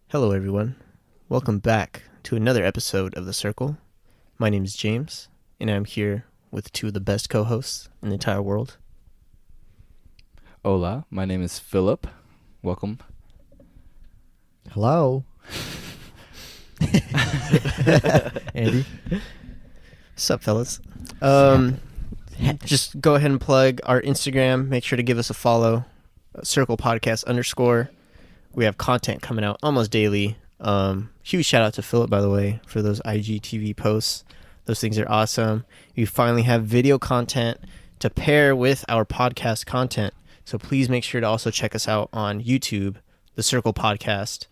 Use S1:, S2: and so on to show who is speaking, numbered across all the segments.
S1: Hello, everyone. Welcome back to another episode of The Circle. My name is James, and I'm here with two of the best co-hosts in the entire world.
S2: Hola, my name is Philip. Welcome.
S3: Hello. Andy.
S1: What's up, fellas? Just go ahead and plug our Instagram. Make sure to give us a follow, Circle Podcast _. We have content coming out almost daily. Huge shout out to Philip, by the way, for those IGTV posts. Those things are awesome. We finally have video content to pair with our podcast content. So please make sure to also check us out on YouTube, The Circle Podcast.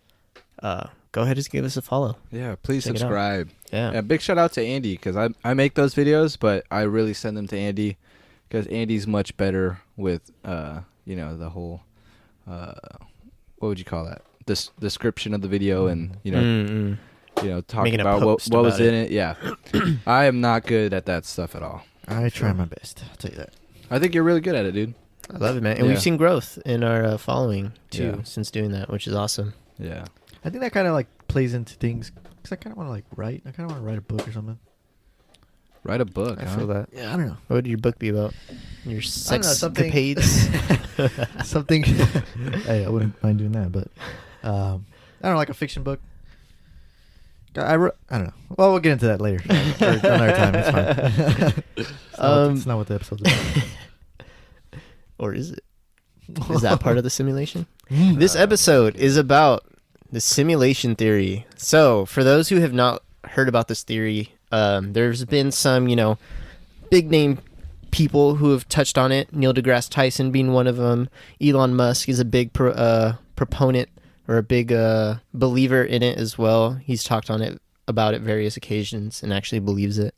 S1: Go ahead and give us a follow.
S2: Yeah, please
S1: Check it out.
S2: subscribe.
S1: Yeah.
S2: Big shout out to Andy because I make those videos, but I really send them to Andy because Andy's much better with the whole what would you call that? This description of the video and talking
S1: Making a
S2: about
S1: post
S2: what was
S1: about
S2: in it. Yeah, I am not good at that stuff at all.
S3: I try my best. I'll tell you that.
S2: I think you're really good at it, dude.
S1: I love it, man. And
S2: Yeah.
S1: we've seen growth in our following, too,
S2: Yeah.
S1: since doing that, which is awesome.
S2: Yeah.
S3: I think that kind of like plays into things because I kind of want to like write. I kind of want to write a book or something.
S2: Write a book.
S1: I
S2: huh?
S1: feel that.
S3: Yeah, I don't know.
S1: What would your book be about? Your sex
S3: something-
S1: capades?
S3: Something. Hey, I wouldn't mind doing that, but I don't know, like a fiction book. I don't know. Well, we'll get into that later. Or another time. It's fine. It's not what the episode's about.
S1: Or is it? Is that part of the simulation? This episode is about the simulation theory. So, for those who have not heard about this theory, there's been some, big name people who have touched on it. Neil deGrasse Tyson being one of them. Elon Musk is a big proponent or a big believer in it as well. He's talked about it various occasions and actually believes it.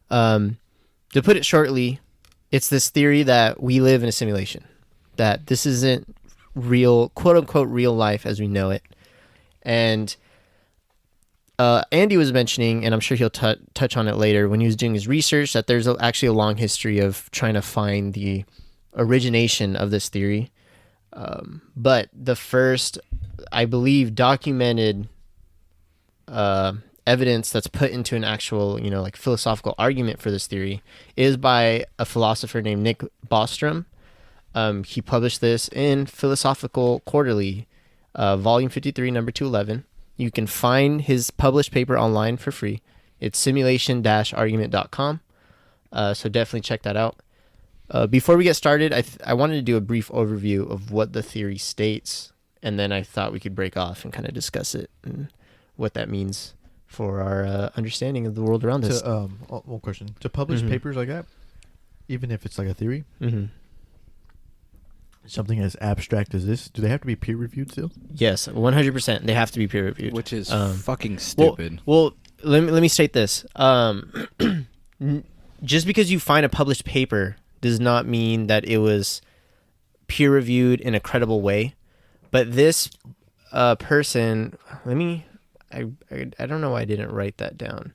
S1: To put it shortly, it's this theory that we live in a simulation, that this isn't real, quote unquote, real life as we know it. And Andy was mentioning, and I'm sure he'll touch on it later when he was doing his research, that there's actually a long history of trying to find the origination of this theory. But the first, I believe, documented evidence that's put into an actual, philosophical argument for this theory is by a philosopher named Nick Bostrom. He published this in Philosophical Quarterly, volume 53, number 211. You can find his published paper online for free. It's simulation-argument.com. So definitely check that out. Before we get started, I wanted to do a brief overview of what the theory states, and then I thought we could break off and kind of discuss it and what that means for our understanding of the world around us.
S3: One question. To publish
S1: Mhm.
S3: papers like that, even if it's like a theory,
S1: Mm-hmm.
S3: something as abstract as this, do they have to be peer reviewed still?
S1: Yes, 100%. They have to be peer reviewed.
S2: Which is fucking
S1: Well,
S2: stupid.
S1: well, let me state this. Just because you find a published paper does not mean that it was peer reviewed in a credible way. But this person, I don't know why I didn't write that down.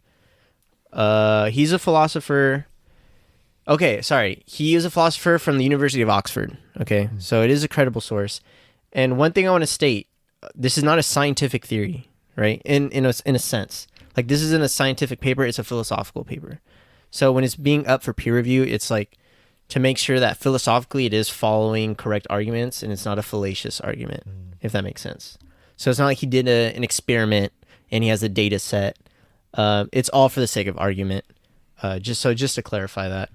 S1: He's a philosopher. Okay, sorry. He is a philosopher from the University of Oxford. Okay, so it is a credible source. And one thing I want to state, this is not a scientific theory, right? In a sense. Like, this isn't a scientific paper, it's a philosophical paper. So when it's being up for peer review, it's like to make sure that philosophically it is following correct arguments and it's not a fallacious argument, if that makes sense. So it's not like he did an experiment and he has a data set. It's all for the sake of argument. Just to clarify that.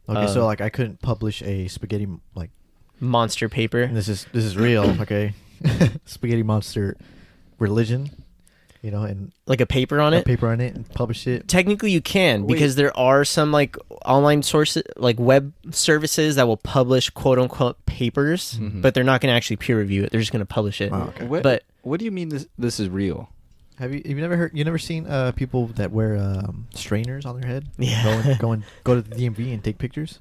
S3: Okay, so like I couldn't publish a spaghetti like
S1: Monster paper.
S3: this is real, okay? Spaghetti monster religion, and
S1: Like a paper on
S3: a
S1: it.
S3: paper on it and publish it.
S1: Technically you can, because there are some like online sources, like web services that will publish quote unquote papers,
S2: Mhm.
S1: but they're not going to actually peer review it. They're just going to publish it.
S3: Wow, okay.
S1: But
S2: What do you mean this is real?
S3: Have you never seen people that wear strainers on their head?
S1: Yeah.
S3: Go to the DMV and take pictures.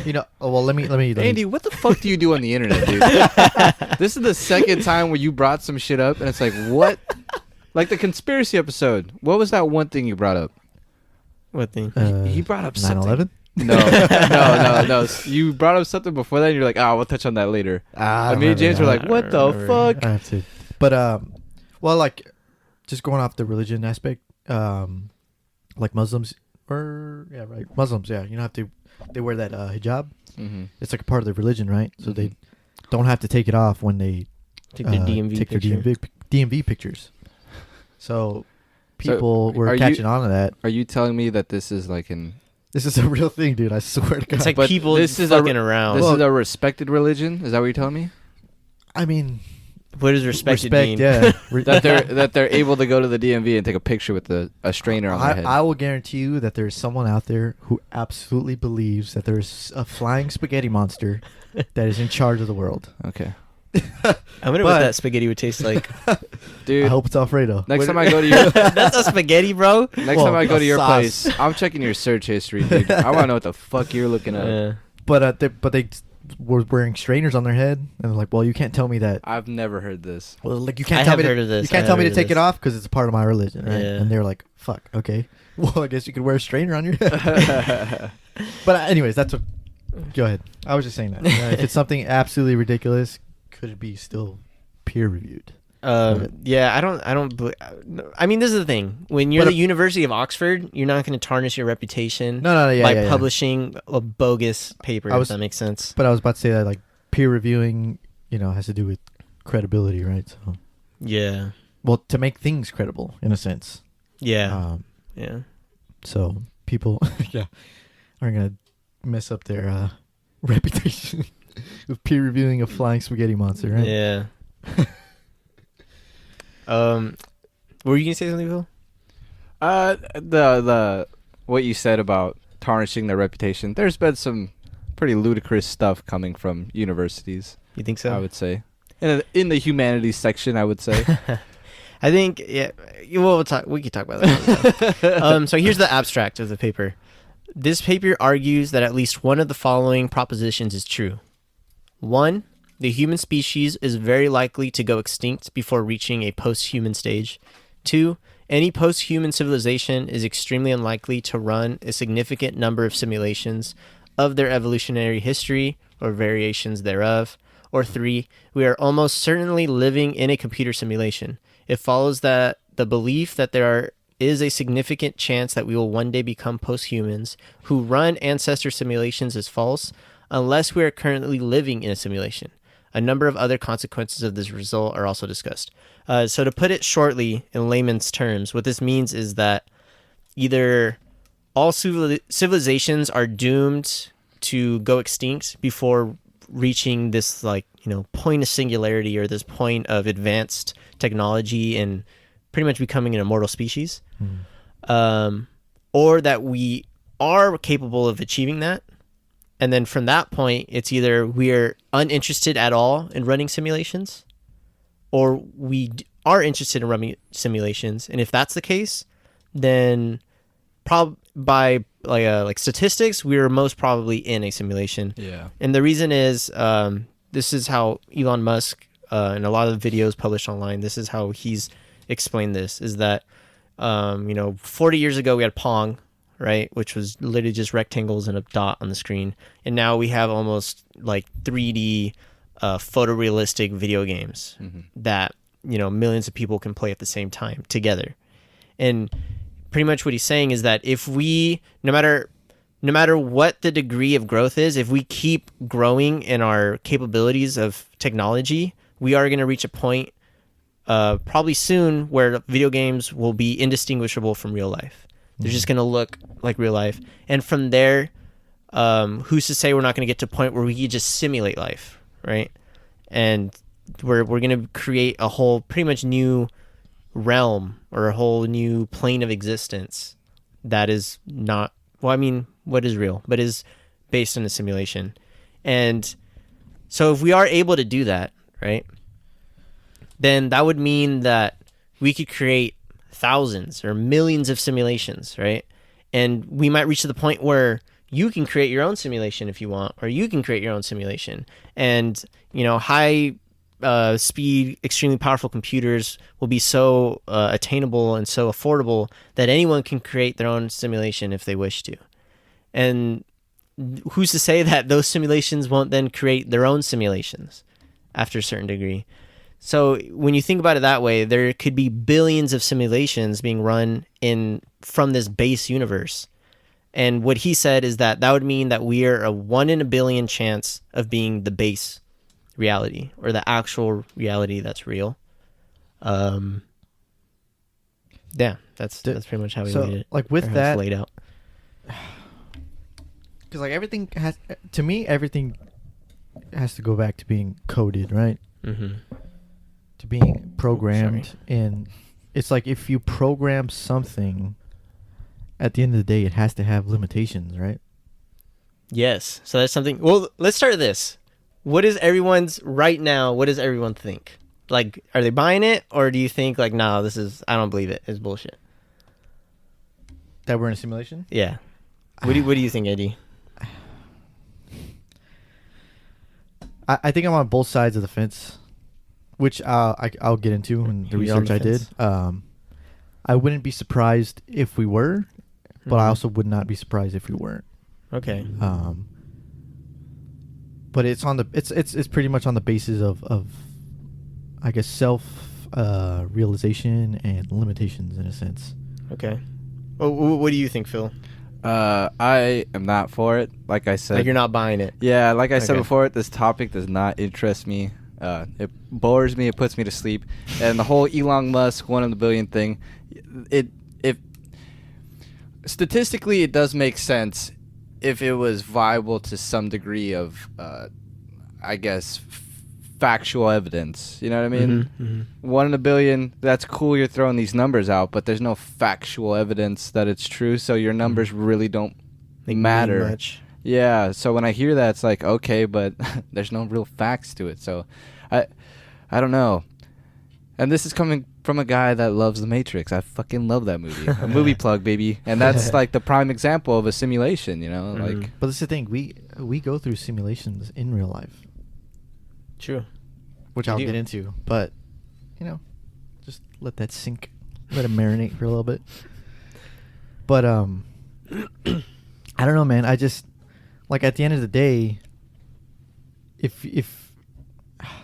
S3: Let me
S2: Andy, what the fuck do you do on the internet, dude? This is the second time where you brought some shit up, and it's like, what? Like the conspiracy episode. What was that one thing you brought up?
S1: What thing?
S2: He brought up something.
S3: 9/11.
S2: No. You brought up something before that, and you're like, we'll touch on that later.
S3: I
S2: Me and James were like, what the
S1: remember.
S2: fuck?
S3: I have to But well, like just going off the religion aspect, like Muslims Muslims, yeah, you don't have to. They wear that hijab.
S2: Mm-hmm.
S3: It's like a part of their religion, right? So they don't have to take it off when they
S1: Take their DMV
S3: take
S1: picture.
S3: their DMV pictures. So people were
S2: are
S3: catching on to that.
S2: Are you telling me that this is like an?
S3: This is a real thing, dude. I swear to God.
S1: It's like
S2: But
S1: people
S2: this is
S1: fucking around.
S2: This is a respected religion. Is that what you're telling me?
S3: I mean,
S1: What does respected
S3: respect,
S1: mean?
S3: yeah.
S2: that they're able to go to the DMV and take a picture with a strainer on their head.
S3: I will guarantee you that there's someone out there who absolutely believes that there's a flying spaghetti monster that is in charge of the world.
S2: Okay,
S1: I wonder what that spaghetti would taste like.
S2: dude.
S3: I hope it's Alfredo.
S2: Next time I go to your
S1: That's not spaghetti, bro.
S2: next
S3: Well,
S2: time I go
S3: a
S2: to your
S3: sauce.
S2: place, I'm checking your search history, dude. I want to know what the fuck you're looking at.
S1: Yeah.
S3: But they were wearing strainers on their head, and they're like, "Well, you can't tell me that."
S2: I've never heard this.
S3: Well, like you
S1: I
S3: can't tell
S1: have
S3: me
S1: heard of this.
S3: You can't
S1: I
S3: tell me
S1: have
S3: to
S1: heard
S3: take
S1: of
S3: it off because it's a part of my religion, right?
S1: Yeah.
S3: And they're like, "Fuck, okay. Well, I guess you could wear a strainer on your head." But anyways, that's what. Go ahead. I was just saying that. If it's something absolutely ridiculous, could it be still peer reviewed?
S1: Yeah, I don't. I mean, this is the thing. When you're
S3: But
S1: the University of Oxford, you're not going to tarnish your reputation
S3: No, yeah,
S1: by
S3: yeah.
S1: publishing a bogus paper.
S3: I was-
S1: If that makes sense.
S3: But I was about to say that like peer reviewing, has to do with credibility, right? So,
S1: Yeah.
S3: well, to make things credible in a sense.
S1: Yeah. Yeah.
S3: So people, aren't gonna mess up their reputation with peer reviewing a flying spaghetti monster, right?
S1: Yeah. Were you gonna say something, Phil?
S2: The what you said about tarnishing their reputation. There's been some pretty ludicrous stuff coming from universities.
S1: You think so?
S2: I would say, in the humanities section, I would say.
S1: I think, yeah. Well, we could talk about that. So here's the abstract of the paper. This paper argues that at least one of the following propositions is true. 1. The human species is very likely to go extinct before reaching a post-human stage. 2. Any post-human civilization is extremely unlikely to run a significant number of simulations of their evolutionary history or variations thereof. Or 3. We are almost certainly living in a computer simulation. It follows that the belief that there is a significant chance that we will one day become post-humans who run ancestor simulations is false, unless we are currently living in a simulation. A number of other consequences of this result are also discussed. So to put it shortly in layman's terms, what this means is that either all civilizations are doomed to go extinct before reaching this point of singularity or this point of advanced technology and pretty much becoming an immortal species, or that we are capable of achieving that. And then from that point, it's either we're uninterested at all in running simulations, or we are interested in running simulations. And if that's the case, then by statistics, we're most probably in a simulation.
S2: Yeah.
S1: And the reason is, this is how Elon Musk, in a lot of the videos published online, this is how he's explained this, is that, 40 years ago we had Pong, right? Which was literally just rectangles and a dot on the screen. And now we have almost like 3D photorealistic video games that, millions of people can play at the same time together. And pretty much what he's saying is that if we, no matter what the degree of growth is, if we keep growing in our capabilities of technology, we are going to reach a point probably soon where video games will be indistinguishable from real life. They're just going to look like real life. And from there, who's to say we're not going to get to a point where we can just simulate life, right? And we're going to create a whole pretty much new realm or a whole new plane of existence that is not, what is real, but is based on a simulation. And so if we are able to do that, right, then that would mean that we could create thousands or millions of simulations, right? And we might reach to the point where you can create your own simulation if you want, or you can create your own simulation. And, high speed, extremely powerful computers will be so attainable and so affordable that anyone can create their own simulation if they wish to. And who's to say that those simulations won't then create their own simulations after a certain degree? So when you think about it that way, there could be billions of simulations being run from this base universe. And what he said is that would mean that we are a 1 in a billion chance of being the base reality, or the actual reality that's real. Yeah, that's pretty much how he laid it.
S3: Like with
S1: or how it's
S3: that,
S1: laid out.
S3: because like everything has, to me, everything has to go back to being coded, right?
S1: Mm-hmm.
S3: To being programmed
S1: Sorry.
S3: in. It's like if you program something, at the end of the day, it has to have limitations, right?
S1: Yes. So that's something. Well, let's start this. What does everyone think? Like, are they buying it, or do you think like, no, I don't believe it. It's bullshit.
S3: That we're in a simulation?
S1: Yeah. What do you think, Eddie?
S3: I think I'm on both sides of the fence, which I'll get into in the
S1: You're on
S3: research
S1: the
S3: I did.
S1: fence.
S3: I wouldn't be surprised if we were, but I
S1: Mhm.
S3: also would not be surprised if we weren't.
S1: Okay.
S3: But it's on the it's pretty much on the basis of I guess self realization and limitations in a sense.
S1: Okay. Well, what do you think, Phil?
S2: I am not for it. Like I said,
S1: Like, you're not buying it.
S2: Yeah, like I said
S1: Okay.
S2: before, this topic does not interest me. It bores me. It puts me to sleep. And the whole Elon Musk 1 in a billion thing, it statistically it does make sense if it was viable to some degree of, I guess, factual evidence. You know what I mean?
S1: Mm-hmm.
S2: 1 in a billion. That's cool. You're throwing these numbers out, but there's no factual evidence that it's true. So your numbers really don't matter.
S1: Much.
S2: Yeah, so when I hear that, it's like, okay, but there's no real facts to it. So I don't know. And this is coming from a guy that loves The Matrix. I fucking love that movie. A movie plug, baby. And that's like the prime example of a simulation, you know?
S1: Mhm.
S2: Like,
S3: But that's the thing, we go through simulations in real life,
S1: True.
S3: which
S1: We
S3: I'll
S1: do.
S3: get into. But just let that sink, let it marinate for a little bit. But I don't know, man. I just like at the end of the day, if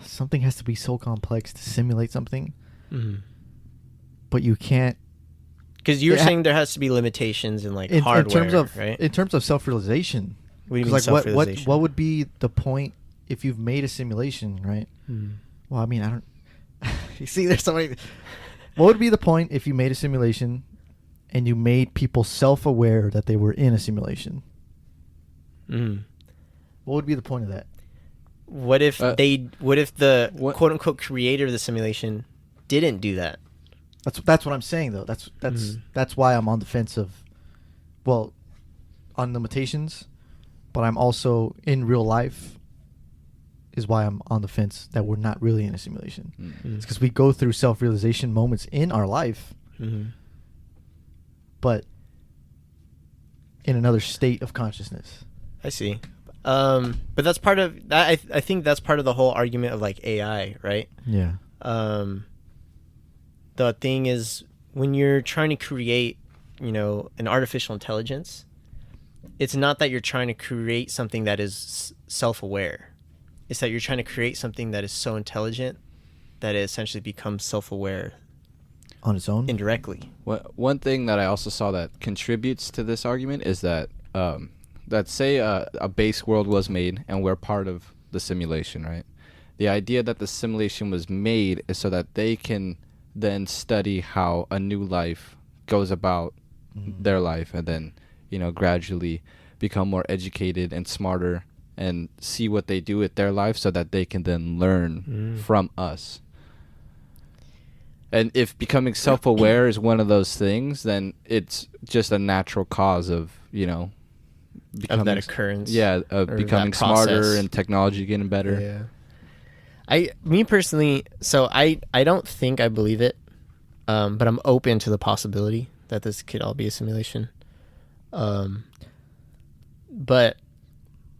S3: something has to be so complex to simulate something,
S1: Mm-hmm.
S3: but you can't.
S1: Because you're
S3: Yeah.
S1: saying there has to be limitations in like
S3: In
S1: hardware,
S3: terms of
S1: right?
S3: in terms of self-realization.
S1: What do you
S3: 'Cause,
S1: mean
S3: like
S1: self-realization?
S3: what would be the point if you've made a simulation, right?
S1: Hmm.
S3: Well, I mean, I don't. You see, there's so many. What would be the point if you made a simulation, and you made people self-aware that they were in a simulation?
S1: Mm.
S3: What would be the point of that?
S1: What if the
S2: What-
S1: quote unquote creator of the simulation didn't do that?
S3: That's what I'm saying though. That's
S1: Mhm.
S3: that's why I'm on the fence of, well, on limitations, but I'm also in real life. Is why I'm on the fence that we're not really in a simulation.
S1: Mm.
S3: It's because we go through self-realization moments in our life,
S1: Mm-hmm.
S3: but in another state of consciousness.
S1: I see. But that's part of that. I think that's part of the whole argument of like AI, right?
S3: Yeah.
S1: The thing is, when you're trying to create, an artificial intelligence, it's not that you're trying to create something that is self-aware. It's that you're trying to create something that is so intelligent that it essentially becomes self-aware
S3: On its own.
S1: indirectly.
S2: one thing that I also saw that contributes to this argument is that, that say a base world was made and we're part of the simulation, right? The idea that the simulation was made is so that they can then study how a new life goes about their life, and then gradually become more educated and smarter and see what they do with their life so that they can then learn from us. And if becoming self-aware is one of those things, then it's just a natural cause of
S1: Of that occurrence.
S2: Yeah, of
S1: or
S2: becoming
S1: that
S2: smarter
S1: process.
S2: and technology getting better.
S1: Yeah. Me personally, so I don't think I believe it, but I'm open to the possibility that this could all be a simulation. But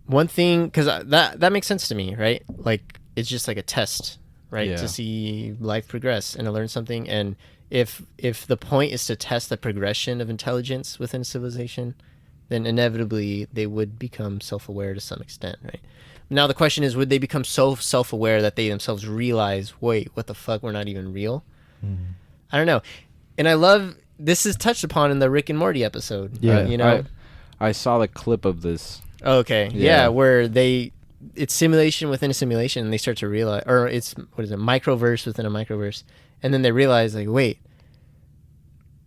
S1: one thing, because that makes sense to me, right? Like, it's just like a test, right?
S2: Yeah.
S1: To see life progress and to learn something. And if the point is to test the progression of intelligence within civilization, then inevitably they would become self-aware to some extent, right? Now the question is, would they become so self-aware that they themselves realize, wait, what the fuck, we're not even real? I don't know. And I love, this is touched upon in the Rick and Morty episode.
S3: Yeah.
S1: You know?
S2: I saw the clip of this.
S1: Okay.
S2: Yeah.
S1: Yeah, where it's simulation within a simulation, and they start to realize, or it's, what is it, microverse within a microverse. And then they realize, like, wait,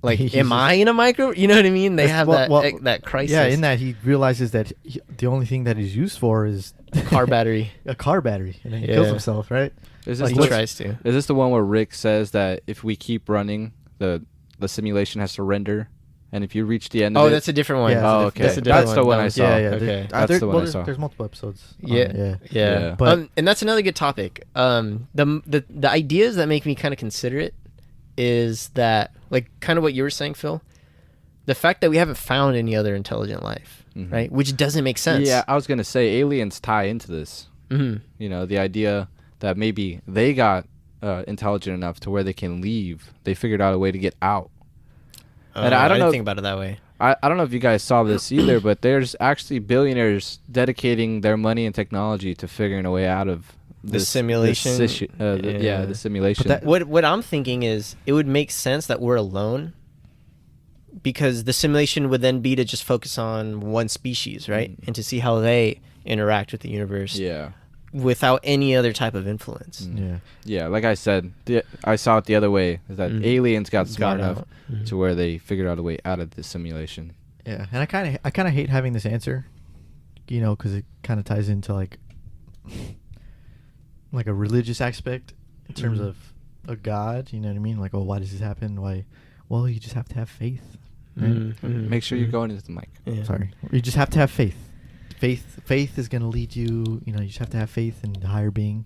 S1: like, am I in a micro? You know what I mean? They have that crisis.
S3: Yeah, in that he realizes that the only thing that he's used for is
S1: car battery.
S3: a car battery, and then he
S1: Yeah.
S3: kills himself, right?
S2: Is
S1: Like,
S2: this,
S1: he
S2: the,
S1: tries to.
S2: is this the one where Rick says that if we keep running, the simulation has to render, and if you reach the end of
S1: Oh,
S2: it,
S1: that's a different one.
S3: Yeah,
S2: oh,
S3: it's a
S2: okay,
S1: That's a different
S2: that's the one I
S1: That
S2: saw.
S3: Yeah, yeah.
S1: Okay.
S2: That's the one I saw.
S3: There's multiple episodes.
S1: Yeah.
S3: Yeah.
S1: Yeah.
S3: But-
S1: And that's another good topic. The ideas that make me kind of consider it is that, like, kind of what you were saying, Phil, the fact that we haven't found any other intelligent life,
S2: Mhm.
S1: right? Which doesn't make sense.
S2: Yeah, I was gonna say aliens tie into this.
S1: Mhm.
S2: You know, the idea that maybe they got intelligent enough to where they can leave. They figured out a way to get out. And I don't
S1: didn't
S2: know-
S1: think about it that way.
S2: I don't know if you guys saw this either, but there's actually billionaires dedicating their money and technology to figuring a way out of
S1: The simulation?
S2: the simulation.
S3: that-
S1: What I'm thinking is, it would make sense that we're alone, because the simulation would then be to just focus on one species, right? And to see how they interact with the universe
S2: yeah.
S1: without any other type of influence.
S2: Mm.
S3: Yeah.
S2: Yeah, like I said, I saw it the other way. Is that
S1: Mhm.
S2: aliens got smart enough
S1: out. Mhm.
S2: to where they figured out a way out of the simulation.
S3: Yeah, and I kind of hate having this answer, you know, because it kind of ties into like a religious aspect in terms
S1: Mhm.
S3: of a God. You know what I mean? Like, oh, why does this happen? Why? Well, you just have to have faith. Right?
S1: Mhm.
S2: Make sure you're
S1: Mhm.
S2: going into the mic.
S1: Yeah.
S3: Sorry, you just have to have faith. Faith is going to lead you. You know, you just have to have faith in the higher being.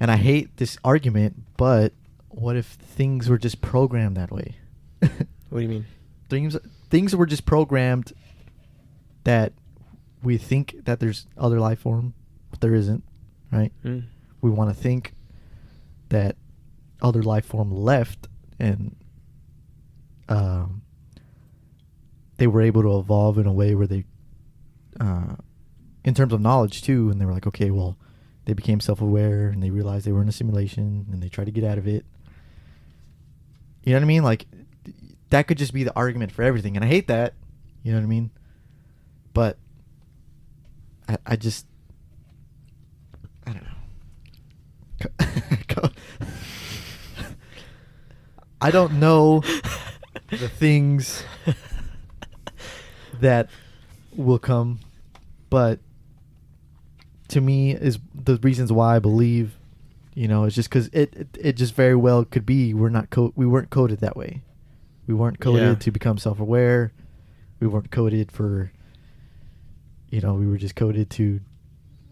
S3: And I hate this argument, but what if things were just programmed that way?
S1: What do you mean?
S3: Things were just programmed that we think that there's other life form, but there isn't, right?
S1: Mm.
S3: We want to think that other life form left, and they were able to evolve in a way where they, in terms of knowledge too, and they were like, okay, well, they became self-aware and they realized they were in a simulation and they tried to get out of it. You know what I mean? Like, that could just be the argument for everything, and I hate that. You know what I mean? But I just, I don't know. I don't know the things that will come, but to me is the reasons why I believe, you know, it's just because it just very well could be we weren't coded that way. We weren't coded
S1: Yeah.
S3: to become self-aware. We weren't coded for, you know, we were just coded to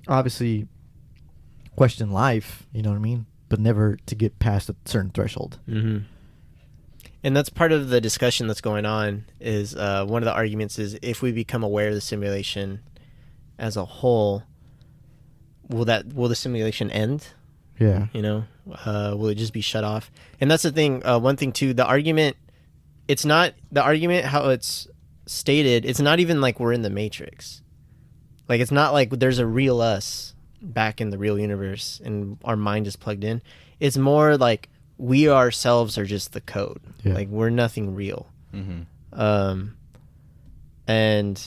S3: obviously question life, you know what I mean? But never to get past a certain threshold.
S1: Mm-hmm. And that's part of the discussion that's going on. Is one of the arguments is, if we become aware of the simulation as a whole, will the simulation end?
S3: Yeah.
S1: You know, will it just be shut off? And that's the thing. One thing too, the argument. It's not the argument how it's stated. It's not even like we're in the Matrix. Like, it's not like there's a real us back in the real universe and our mind is plugged in. It's more like we ourselves are just the code.
S3: Yeah.
S1: Like, we're nothing real.
S2: Mm-hmm.
S1: And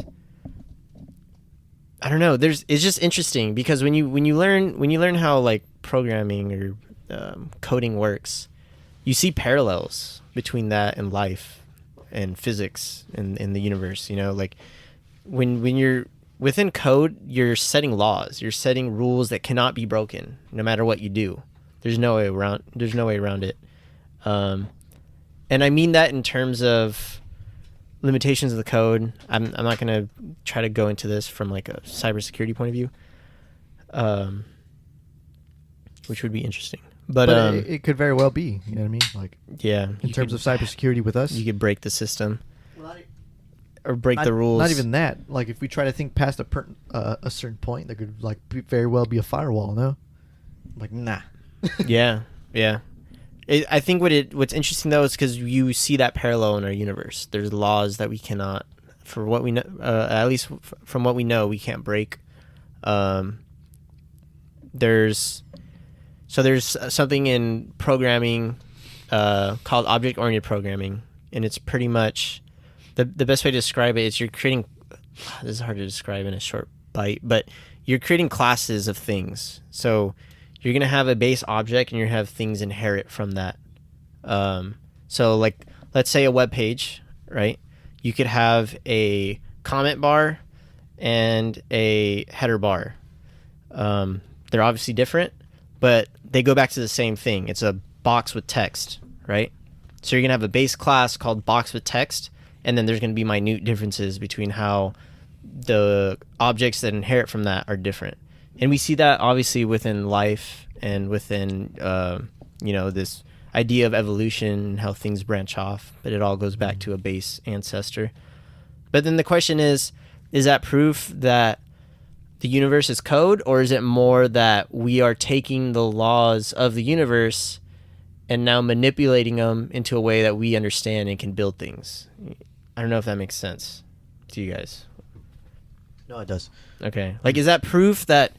S1: I don't know. It's just interesting because when you learn how, like, programming or coding works, you see parallels between that and life and physics in the universe. You know, like when you're within code, you're setting laws, you're setting rules that cannot be broken no matter what you do. There's no way around it. And I mean that in terms of limitations of the code. I'm not going to try to go into this from like a cybersecurity point of view, which would be interesting. But
S3: it could very well be, you know what I mean? Like,
S1: yeah,
S3: in terms of cybersecurity with us.
S1: you could break the system or break the rules.
S3: Not even that. Like, if we try to think past a certain point, there could very well be a firewall. No, like, nah.
S1: Yeah. I think what's interesting though is because you see that parallel in our universe. There's laws that we cannot for what we know, at least from what we know, we can't break. There's something in programming called object-oriented programming, and it's pretty much the best way to describe it is you're creating. This is hard to describe in a short bite, but you're creating classes of things. So you're gonna have a base object, and you're gonna have things inherit from that. So like, let's say a web page, right? You could have a comment bar and a header bar. They're obviously different, but they go back to the same thing. It's a box with text, right? So you're going to have a base class called box with text, and then there's going to be minute differences between how the objects that inherit from that are different. And we see that obviously within life and within, this idea of evolution and how things branch off, but it all goes back to a base ancestor. But then the question is that proof that the universe is code, or is it more that we are taking the laws of the universe and now manipulating them into a way that we understand and can build things? I don't know if that makes sense to you guys.
S3: No, it does.
S1: Okay. Like, is that proof that,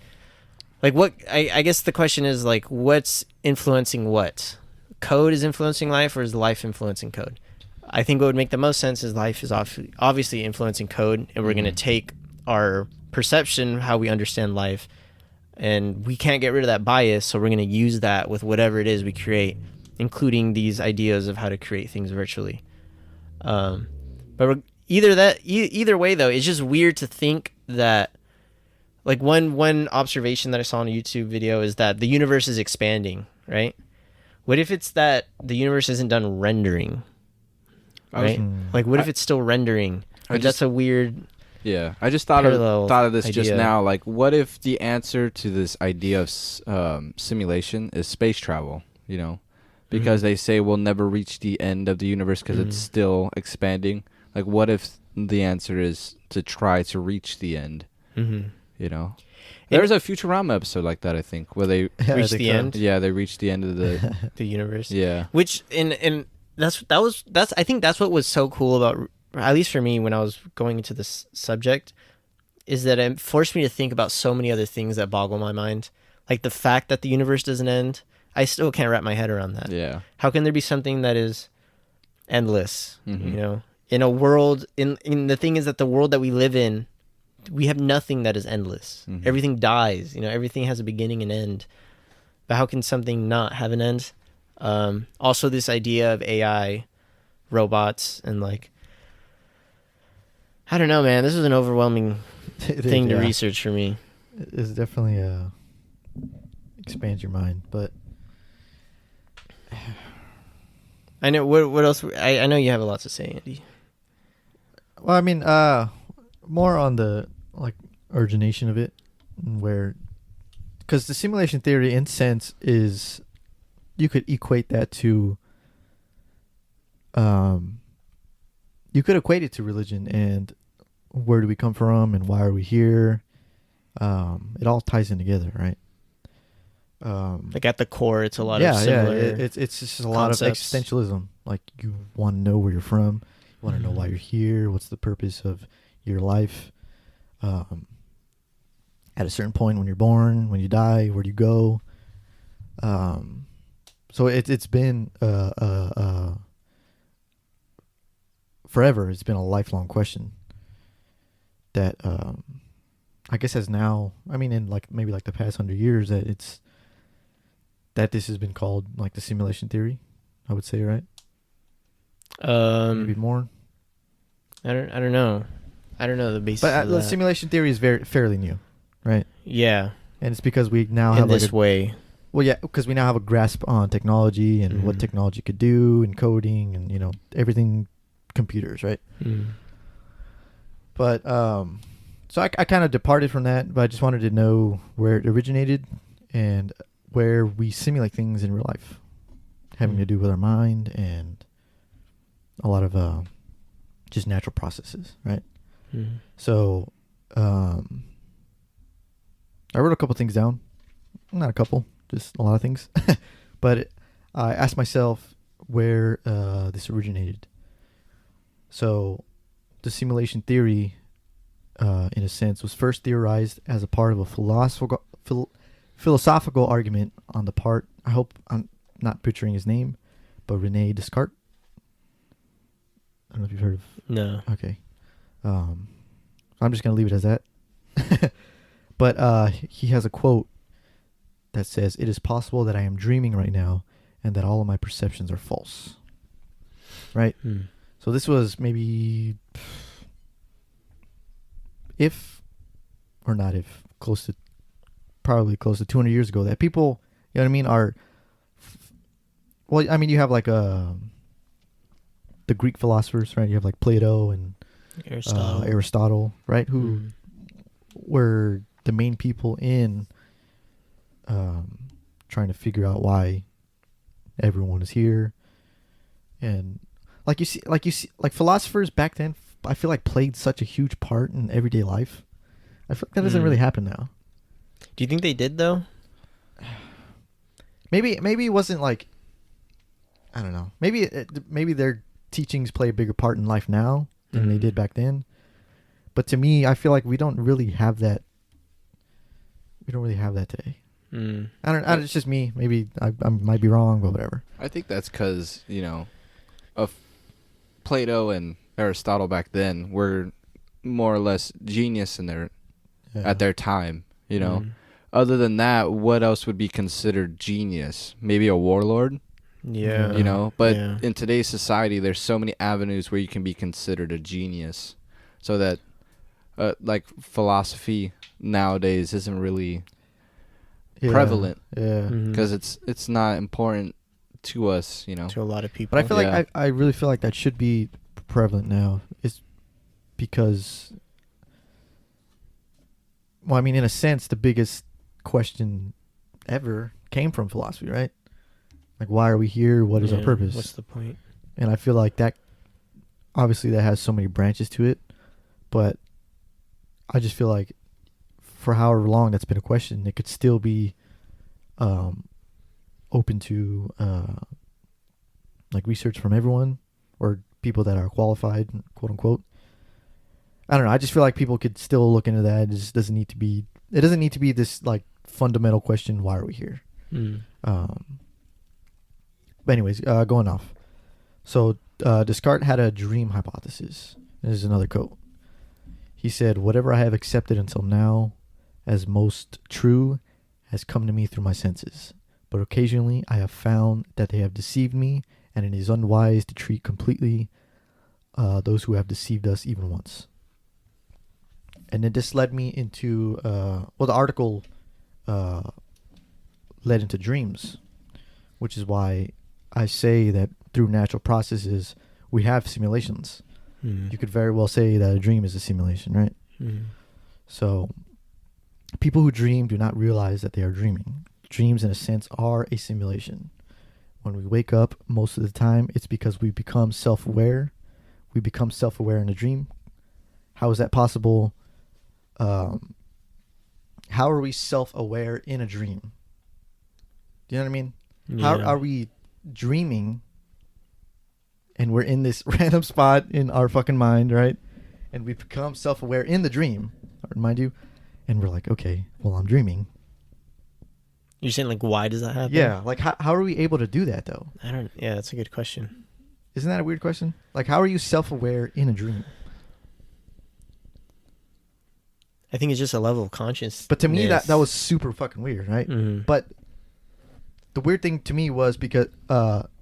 S1: like, what, I guess the question is, like, what's influencing what? Code is influencing life, or is life influencing code? I think what would make the most sense is life is obviously influencing code, and we're going to take our perception, how we understand life, and we can't get rid of that bias, so we're going to use that with whatever it is we create, including these ideas of how to create things virtually. But either way, though, it's just weird to think that, like, one observation that I saw in a YouTube video is that the universe is expanding, right? What if it's that the universe isn't done rendering, right? Like, what if it's still rendering? Like, that's a weird...
S2: Yeah, I just thought of this just
S1: idea.
S2: now. Like, what if the answer to this idea of simulation is space travel? You know, because they say we'll never reach the end of the universe because it's still expanding. Like, what if the answer is to try to reach the end? You know, there's a Futurama episode like that, I think, where they
S1: reach the end.
S2: Yeah, they reach the end of the
S1: the universe.
S2: Yeah,
S1: which and that's I think that's what was so cool about, at least for me, when I was going into this subject, is that it forced me to think about so many other things that boggle my mind. Like the fact that the universe doesn't end. I still can't wrap my head around that.
S2: Yeah.
S1: How can there be something that is endless? You know, in a world, in the thing is that the world that we live in, we have nothing that is endless. Everything dies. You know, everything has a beginning and end. But how can something not have an end? Also, this idea of AI, robots, and like, I don't know, man. This was an overwhelming thing to research for me.
S3: It's definitely expands your mind, but
S1: I know what else. I know you have a lot to say, Andy.
S3: well, I mean, more on the like origination of it, where because the simulation theory, in sense, is you could equate that to you could equate it to religion and where do we come from and why are we here. It all ties in together, right?
S1: Like at the core, it's a lot of similar.
S3: It's just a lot of existentialism. Like you want to know where you're from, you want to know why you're here, what's the purpose of your life. At a certain point, when you're born, when you die, where do you go? So it's been forever. It's been a lifelong question that I guess has now. I mean, in like maybe like the past 100 years, that this has been called like the simulation theory. I would say, right? Maybe more.
S1: I don't know. I don't know the basis.
S3: But
S1: of
S3: the
S1: that.
S3: simulation theory is fairly new, right?
S1: Yeah,
S3: And it's because we now
S1: in
S3: have
S1: this
S3: like
S1: way.
S3: well, yeah, because we now have a grasp on technology and what technology could do, and coding, and everything, computers, right? But so I kind of departed from that, but I just wanted to know where it originated and where we simulate things in real life, having to do with our mind and a lot of just natural processes, right? So I wrote a couple things down. Not a couple, just a lot of things. But I asked myself where this originated. So the simulation theory, in a sense, was first theorized as a part of a philosophical argument on the part, I hope I'm not butchering his name, but Rene Descartes. I don't know if you've heard of.
S1: No.
S3: Okay. I'm just going to leave it as that. But he has a quote that says, "It is possible that I am dreaming right now and that all of my perceptions are false." Right? So this was maybe, probably close to 200 years ago, that people, you know what I mean, are, well, I mean, you have like the Greek philosophers, right? You have like Plato and Aristotle, right? Who were the main people in trying to figure out why everyone is here. And like philosophers back then, I feel like played such a huge part in everyday life. I feel like that doesn't really happen now.
S1: Do you think they did though?
S3: Maybe it wasn't like, I don't know. Maybe their teachings play a bigger part in life now than they did back then. But to me, I feel like we don't really have that. We don't really have that today. I don't. It's just me. Maybe I might be wrong, but whatever.
S2: I think that's because, of Plato and Aristotle back then were more or less genius in at their time. Other than that, what else would be considered genius? Maybe a warlord.
S1: Yeah.
S2: But in today's society, there's so many avenues where you can be considered a genius, so that like philosophy nowadays isn't really prevalent. Because it's not important to us,
S1: to a lot of people.
S3: But I feel like I really feel like that should be prevalent now. It's because, well, I mean, in a sense, the biggest question ever came from philosophy, right? Like, why are we here? What is our purpose?
S1: What's the point?
S3: And I feel like that, obviously, that has so many branches to it. But I just feel like for however long that's been a question, it could still be open to like research from everyone or people that are qualified, quote unquote. I don't know. I just feel like people could still look into that. It just doesn't need to be. It doesn't need to be this like fundamental question. Why are we here? But anyways, going off. So Descartes had a dream hypothesis. This is another quote. He said, "Whatever I have accepted until now as most true has come to me through my senses. But occasionally I have found that they have deceived me, and it is unwise to treat completely those who have deceived us even once." And then this led me into, the article led into dreams, which is why I say that through natural processes, we have simulations. You could very well say that a dream is a simulation, right? So people who dream do not realize that they are dreaming. Dreams, in a sense, are a simulation. When we wake up, most of the time, it's because we become self-aware. We become self-aware in a dream. How is that possible? How are we self-aware in a dream? Do you know what I mean? How are we dreaming and we're in this random spot in our fucking mind, right? And we become self-aware in the dream, mind you, and we're like, okay, well, I'm dreaming.
S1: You're saying, like, why does that happen?
S3: Yeah, like, how are we able to do that, though?
S1: Yeah, that's a good question.
S3: Isn't that a weird question? Like, how are you self-aware in a dream?
S1: I think it's just a level of consciousness.
S3: But to me, that was super fucking weird, right? But the weird thing to me was because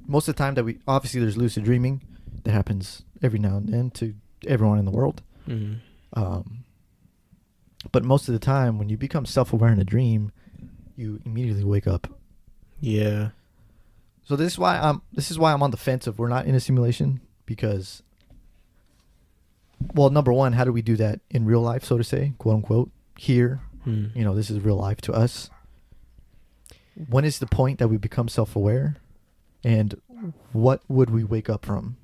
S3: most of the time that obviously there's lucid dreaming that happens every now and then to everyone in the world. But most of the time when you become self-aware in a dream, you immediately wake up.
S1: Yeah.
S3: So this is why I'm on the fence of we're not in a simulation, because, well, number one, how do we do that in real life, so to say, quote unquote, here? This is real life to us. When is the point that we become self-aware, and what would we wake up from?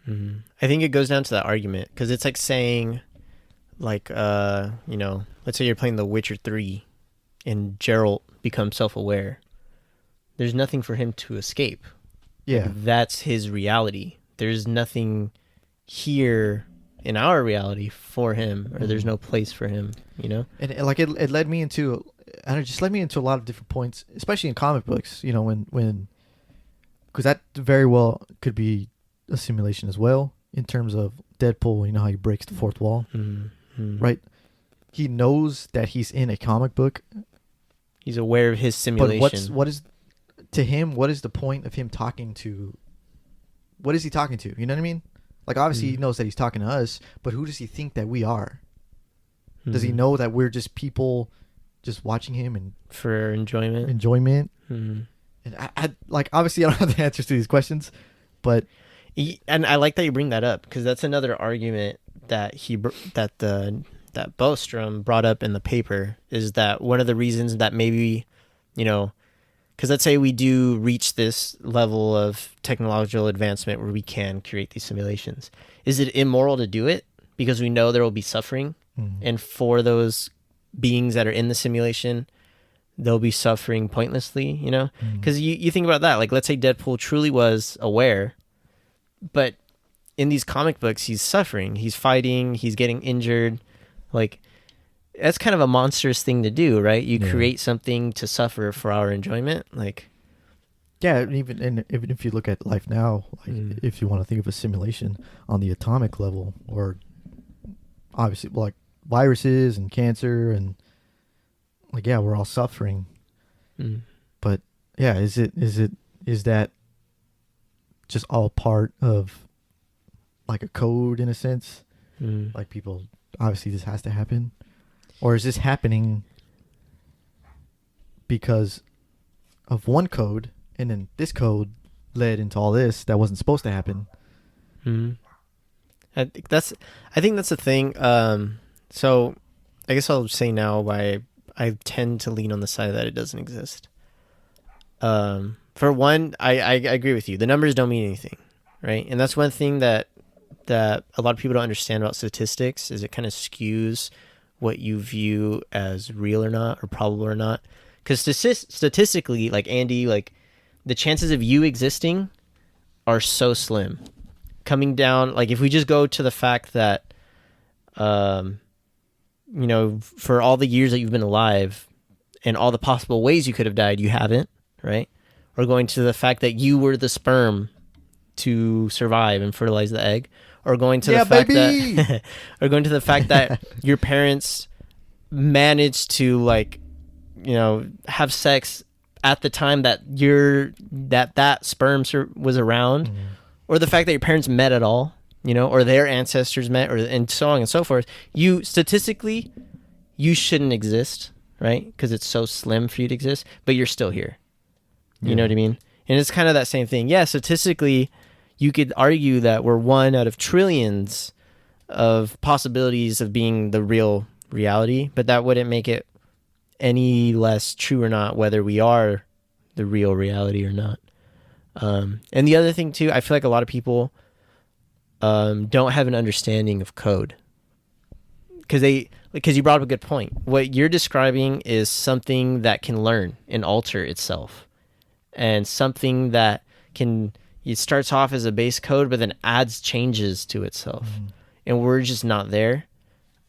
S1: I think it goes down to that argument, because it's like saying, like, let's say you're playing The Witcher 3 and Geralt becomes self-aware. There's nothing for him to escape.
S3: Yeah.
S1: Like, that's his reality. There's nothing here in our reality for him, or there's
S3: Mhm.
S1: no place for him, you know?
S3: And it led me into, and it just led me into a lot of different points, especially in comic books. You know, when because that very well could be a simulation as well in terms of Deadpool. You know how he breaks the fourth wall,
S1: Mm-hmm.
S3: right? He knows that he's in a comic book,
S1: He's aware of his simulation.
S3: but what is to him? What is the point of him talking to? What is he talking to? You know what I mean? Like obviously he
S1: Mhm.
S3: knows that he's talking to us, but who does he think that we are? Does he
S1: Mhm.
S3: know that we're just people, just watching him and
S1: For enjoyment?
S3: enjoyment?
S1: Mhm.
S3: And I like obviously I don't have the answers to these questions, but
S1: And I like that you bring that up, because that's another argument that that Bostrom brought up in the paper, is that one of the reasons that maybe, you know, because let's say we do reach this level of technological advancement where we can create these simulations, is it immoral to do it because we know there will be suffering, and for those beings that are in the simulation, they'll be suffering pointlessly, you know? Because you think about that, like let's say Deadpool truly was aware, but in these comic books he's suffering, he's fighting, he's getting injured. Like, that's kind of a monstrous thing to do, right? You
S3: Yeah.
S1: create something to suffer for our enjoyment. Like,
S3: yeah, and even if you look at life now, like
S1: Mm.
S3: if you want to think of a simulation on the atomic level, or obviously like viruses and cancer and like yeah, we're all suffering.
S1: mm,
S3: But yeah, is that just all part of like a code in a sense?
S1: mm,
S3: Like people obviously this has to happen, or is this happening because of one code and then this code led into all this that wasn't supposed to happen?
S1: mm. I think that's the thing. So I guess I'll say now why I tend to lean on the side that it doesn't exist. For one, I agree with you. The numbers don't mean anything, right? And that's one thing that a lot of people don't understand about statistics, is it kind of skews what you view as real or not, or probable or not. Because statistically, like Andy, like the chances of you existing are so slim. Coming down, like if we just go to the fact that, you know, for all the years that you've been alive and all the possible ways you could have died, you haven't, right? Or going to the fact that you were the sperm to survive and fertilize the egg, or going to
S3: Yeah,
S1: the fact
S3: baby!
S1: that, or going to the fact that your parents managed to, like, you know, have sex at the time that that sperm was around, or the fact that your parents met at all, you know, or their ancestors met, or and so on and so forth. You statistically, you shouldn't exist, right? Because it's so slim for you to exist, but you're still here. You know what I mean? And it's kind of that same thing. Yeah, statistically, you could argue that we're one out of trillions of possibilities of being the real reality, but that wouldn't make it any less true or not whether we are the real reality or not. And the other thing too, I feel like a lot of people don't have an understanding of code, because you brought up a good point. What you're describing is something that can learn and alter itself, and something that it starts off as a base code but then adds changes to itself, and we're just not there.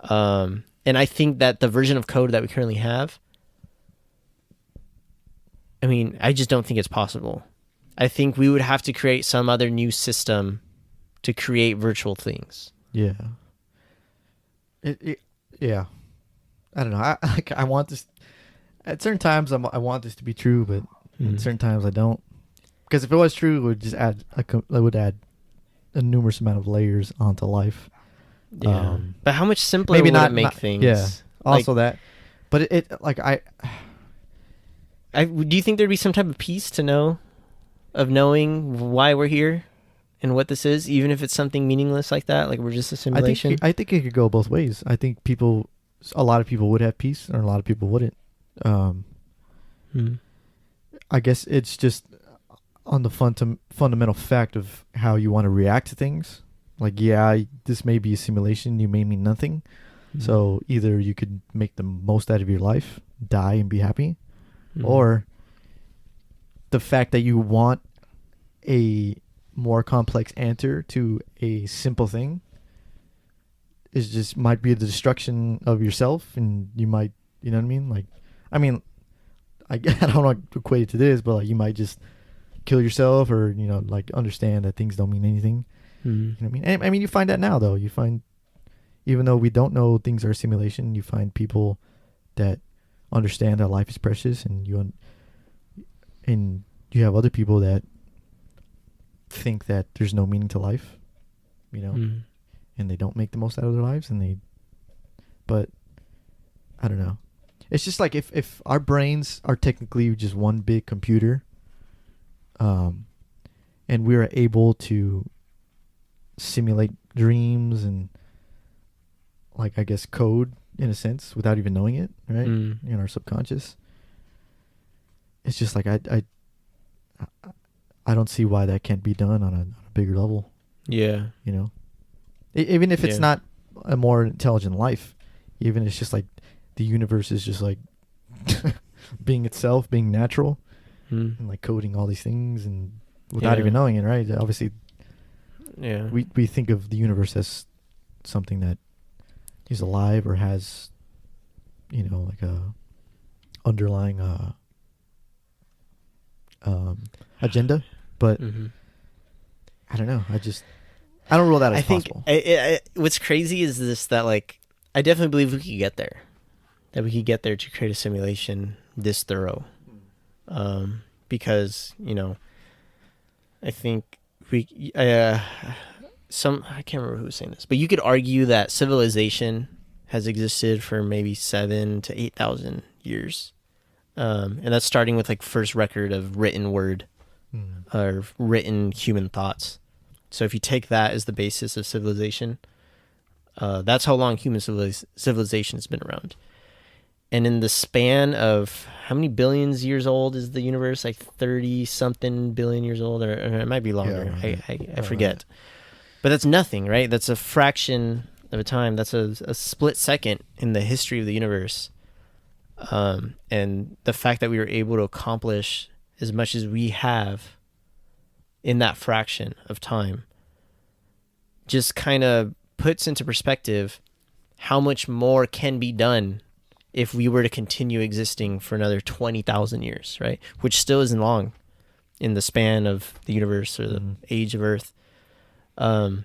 S1: And I think that the version of code that we currently have, I mean, I just don't think it's possible. I think we would have to create some other new system to create virtual things.
S3: Yeah. Yeah. I don't know. I want this. At certain times, I want this to be true, but at certain times I don't. Because if it was true, it would just add a numerous amount of layers onto life.
S1: Yeah. But how much simpler
S3: Maybe
S1: would
S3: not
S1: it make
S3: not-
S1: things?
S3: Yeah. Also
S1: Like,
S3: that, but it like
S1: do you think there'd be some type of peace to know, of knowing why we're here and what this is, even if it's something meaningless like that, like we're just a simulation?
S3: I think it could go both ways. I think a lot of people would have peace, or a lot of people wouldn't.
S1: Hmm.
S3: I guess it's just on the fundamental fact of how you want to react to things. Like, yeah, this may be a simulation. You may mean nothing. So either you could make the most out of your life, die and be happy, or the fact that you want a more complex answer to a simple thing, is just might be the destruction of yourself, and you might, you know what I mean? Like, I mean, I don't want to equate it to this, but like you might just kill yourself, or you know, like understand that things don't mean anything. You know what I mean? And, I mean, you find that now though. You find, even though we don't know things are a simulation, you find people that understand that life is precious, and you have other people that think that there's no meaning to life, you know, and they don't make the most out of their lives, but I don't know. It's just like if our brains are technically just one big computer, and we're able to simulate dreams and, like, I guess code in a sense without even knowing it, right? In our subconscious. It's just like I don't see why that can't be done on a bigger level.
S1: Yeah.
S3: You know, even if it's not a more intelligent life, even if it's just like the universe is just like being itself, being natural, and like coding all these things and without even knowing it, right? Obviously, we think of the universe as something that is alive or has, you know, like a underlying agenda, but I don't know. I don't rule that as possible.
S1: What's crazy is this, that like I definitely believe we could get there, that we could get there to create a simulation this thorough, because, you know, I think I can't remember who was saying this, but you could argue that civilization has existed for maybe 7,000 to 8,000 years. And that's starting with like first record of written word or written human thoughts. So if you take that as the basis of civilization, that's how long human civilization has been around. And in the span of how many billions years old is the universe? Like 30 something billion years old, or it might be longer.
S3: Yeah,
S1: I forget. But that's nothing, right? That's a fraction of a time. That's a split second in the history of the universe. And the fact that we were able to accomplish as much as we have in that fraction of time just kind of puts into perspective how much more can be done if we were to continue existing for another 20,000 years, right? Which still isn't long in the span of the universe or the age of Earth. So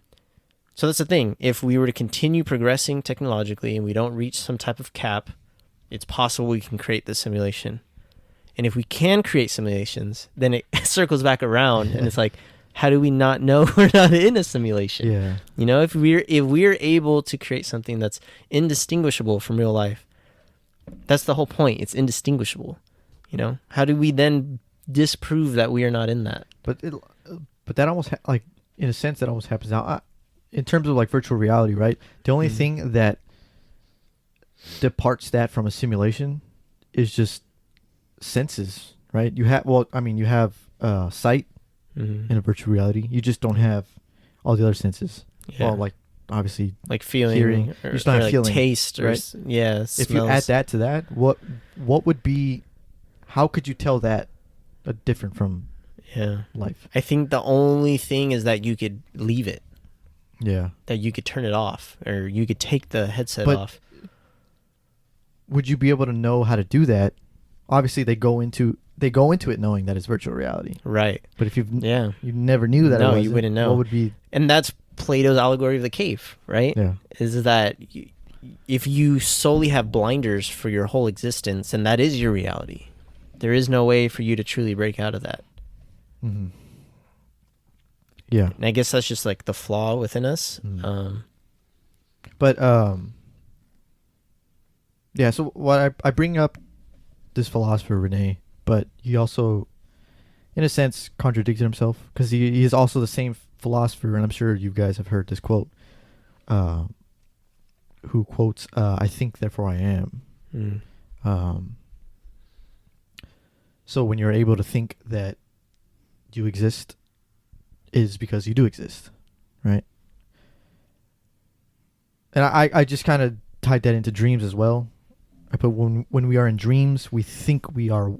S1: that's the thing. If we were to continue progressing technologically and we don't reach some type of cap, it's possible we can create this simulation. And if we can create simulations, then it circles back around and it's like, how do we not know we're not in a simulation?
S3: Yeah.
S1: You know, if we're able to create something that's indistinguishable from real life, that's the whole point. It's indistinguishable. You know, how do we then disprove that we are not in that?
S3: But that almost like, in a sense, that almost happens now. In terms of like virtual reality, right? The only thing that departs that from a simulation is just senses, right? You have sight in a virtual reality. You just don't have all the other senses.
S1: Yeah.
S3: Well, like obviously
S1: like feeling,
S3: hearing,
S1: or,
S3: you just don't have
S1: like
S3: feeling,
S1: taste, or
S3: right?
S1: smells.
S3: If you add that to that, what would be? How could you tell that different from life?
S1: I think the only thing is that you could leave it.
S3: Yeah.
S1: That you could turn it off, or you could take the headset
S3: But
S1: off.
S3: Would you be able to know how to do that? Obviously, they go into it knowing that it's virtual reality,
S1: Right.
S3: but if you
S1: Yeah.
S3: never knew that,
S1: No,
S3: it was,
S1: you wouldn't know.
S3: What would be?
S1: And that's Plato's allegory of the cave, right?
S3: Yeah.
S1: Is that if you solely have blinders for your whole existence, and that is your reality, there is no way for you to truly break out of that.
S3: Mm-hmm. Yeah.
S1: And I guess that's just like the flaw within us.
S3: But yeah. So what I bring up this philosopher Rene, but he also, in a sense, contradicted himself, because he is also the same philosopher, and I'm sure you guys have heard this quote. Who quotes, "I think, therefore I am." So when you're able to think that you exist, is because you do exist, right? And I just kind of tied that into dreams as well. I put when we are in dreams, we think we are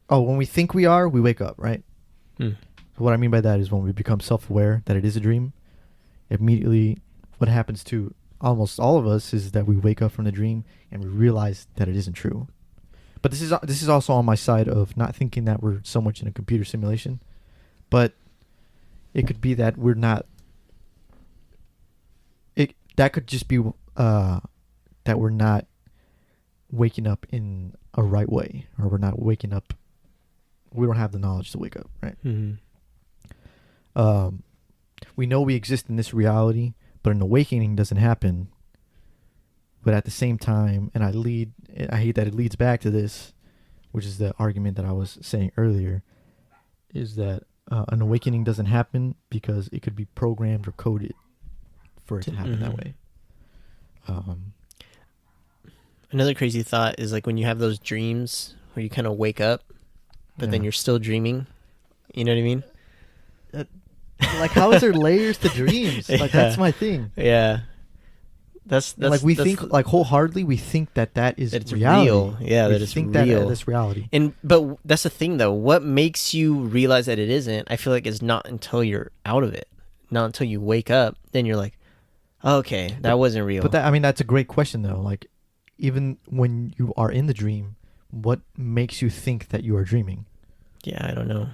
S3: when we think we are, we wake up, right?
S1: Hmm.
S3: What I mean by that is when we become self-aware that it is a dream, immediately what happens to almost all of us is that we wake up from the dream and we realize that it isn't true. But this is also on my side of not thinking that we're so much in a computer simulation, but it could be that we're not. That could just be that we're not waking up in a right way, or we're not waking up. We don't have the knowledge to wake up, right? We know we exist in this reality, but an awakening doesn't happen. But at the same time, and I hate that it leads back to this, which is the argument that I was saying earlier, is that an awakening doesn't happen because it could be programmed or coded for it to happen that way.
S1: Another crazy thought is like when you have those dreams where you kind of wake up, but then you're still dreaming. You know what I mean?
S3: Like, how is there layers to dreams? Like,
S1: Yeah.
S3: that's my thing.
S1: Yeah. That's
S3: Like, we think, like, wholeheartedly, we think that is
S1: that it's
S3: reality.
S1: real. Yeah,
S3: we
S1: that it's
S3: think
S1: real.
S3: that that's reality.
S1: But that's the thing though. What makes you realize that it isn't? I feel like it's not until you're out of it, not until you wake up. Then you're like, okay, that wasn't real.
S3: But that's a great question though. Like, even when you are in the dream, what makes you think that you are dreaming?
S1: Yeah, I don't know.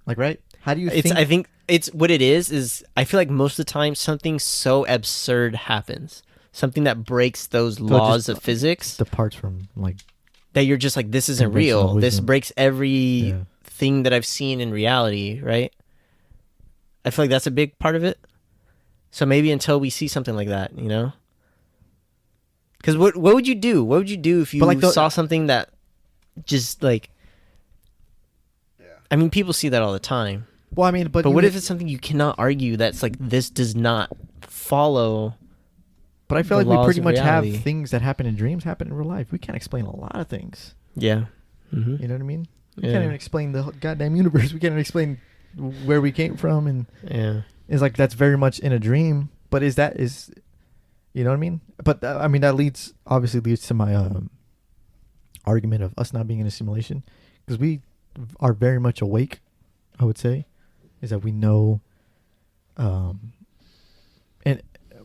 S3: Like, right? How do you
S1: It's
S3: think?
S1: I think it's what it is I feel like most of the time something so absurd happens. Something that breaks those laws of physics
S3: departs from, like,
S1: that you're just like, this isn't
S3: conventional
S1: real. This
S3: wisdom.
S1: breaks every
S3: Yeah.
S1: thing that I've seen in reality, right? I feel like that's a big part of it. So maybe until we see something like that, you know? Because what would you do? What would you do if you saw something that just like... I mean, people see that all the time.
S3: Well, I mean, but
S1: what if it's something you cannot argue that's like, this does not follow...
S3: But I feel
S1: the
S3: like we
S1: laws
S3: pretty
S1: of
S3: much
S1: reality?
S3: have things that happen in dreams happen in real life. We can't explain a lot of things.
S1: Yeah. Mm-hmm.
S3: You know what I mean? We
S1: Yeah.
S3: can't even explain the goddamn universe. We can't even explain where we came from, and
S1: Yeah.
S3: it's like that's very much in a dream. But is you know what I mean? But I mean that obviously leads to my argument of us not being in a simulation, because we are very much awake. I would say is that we know, and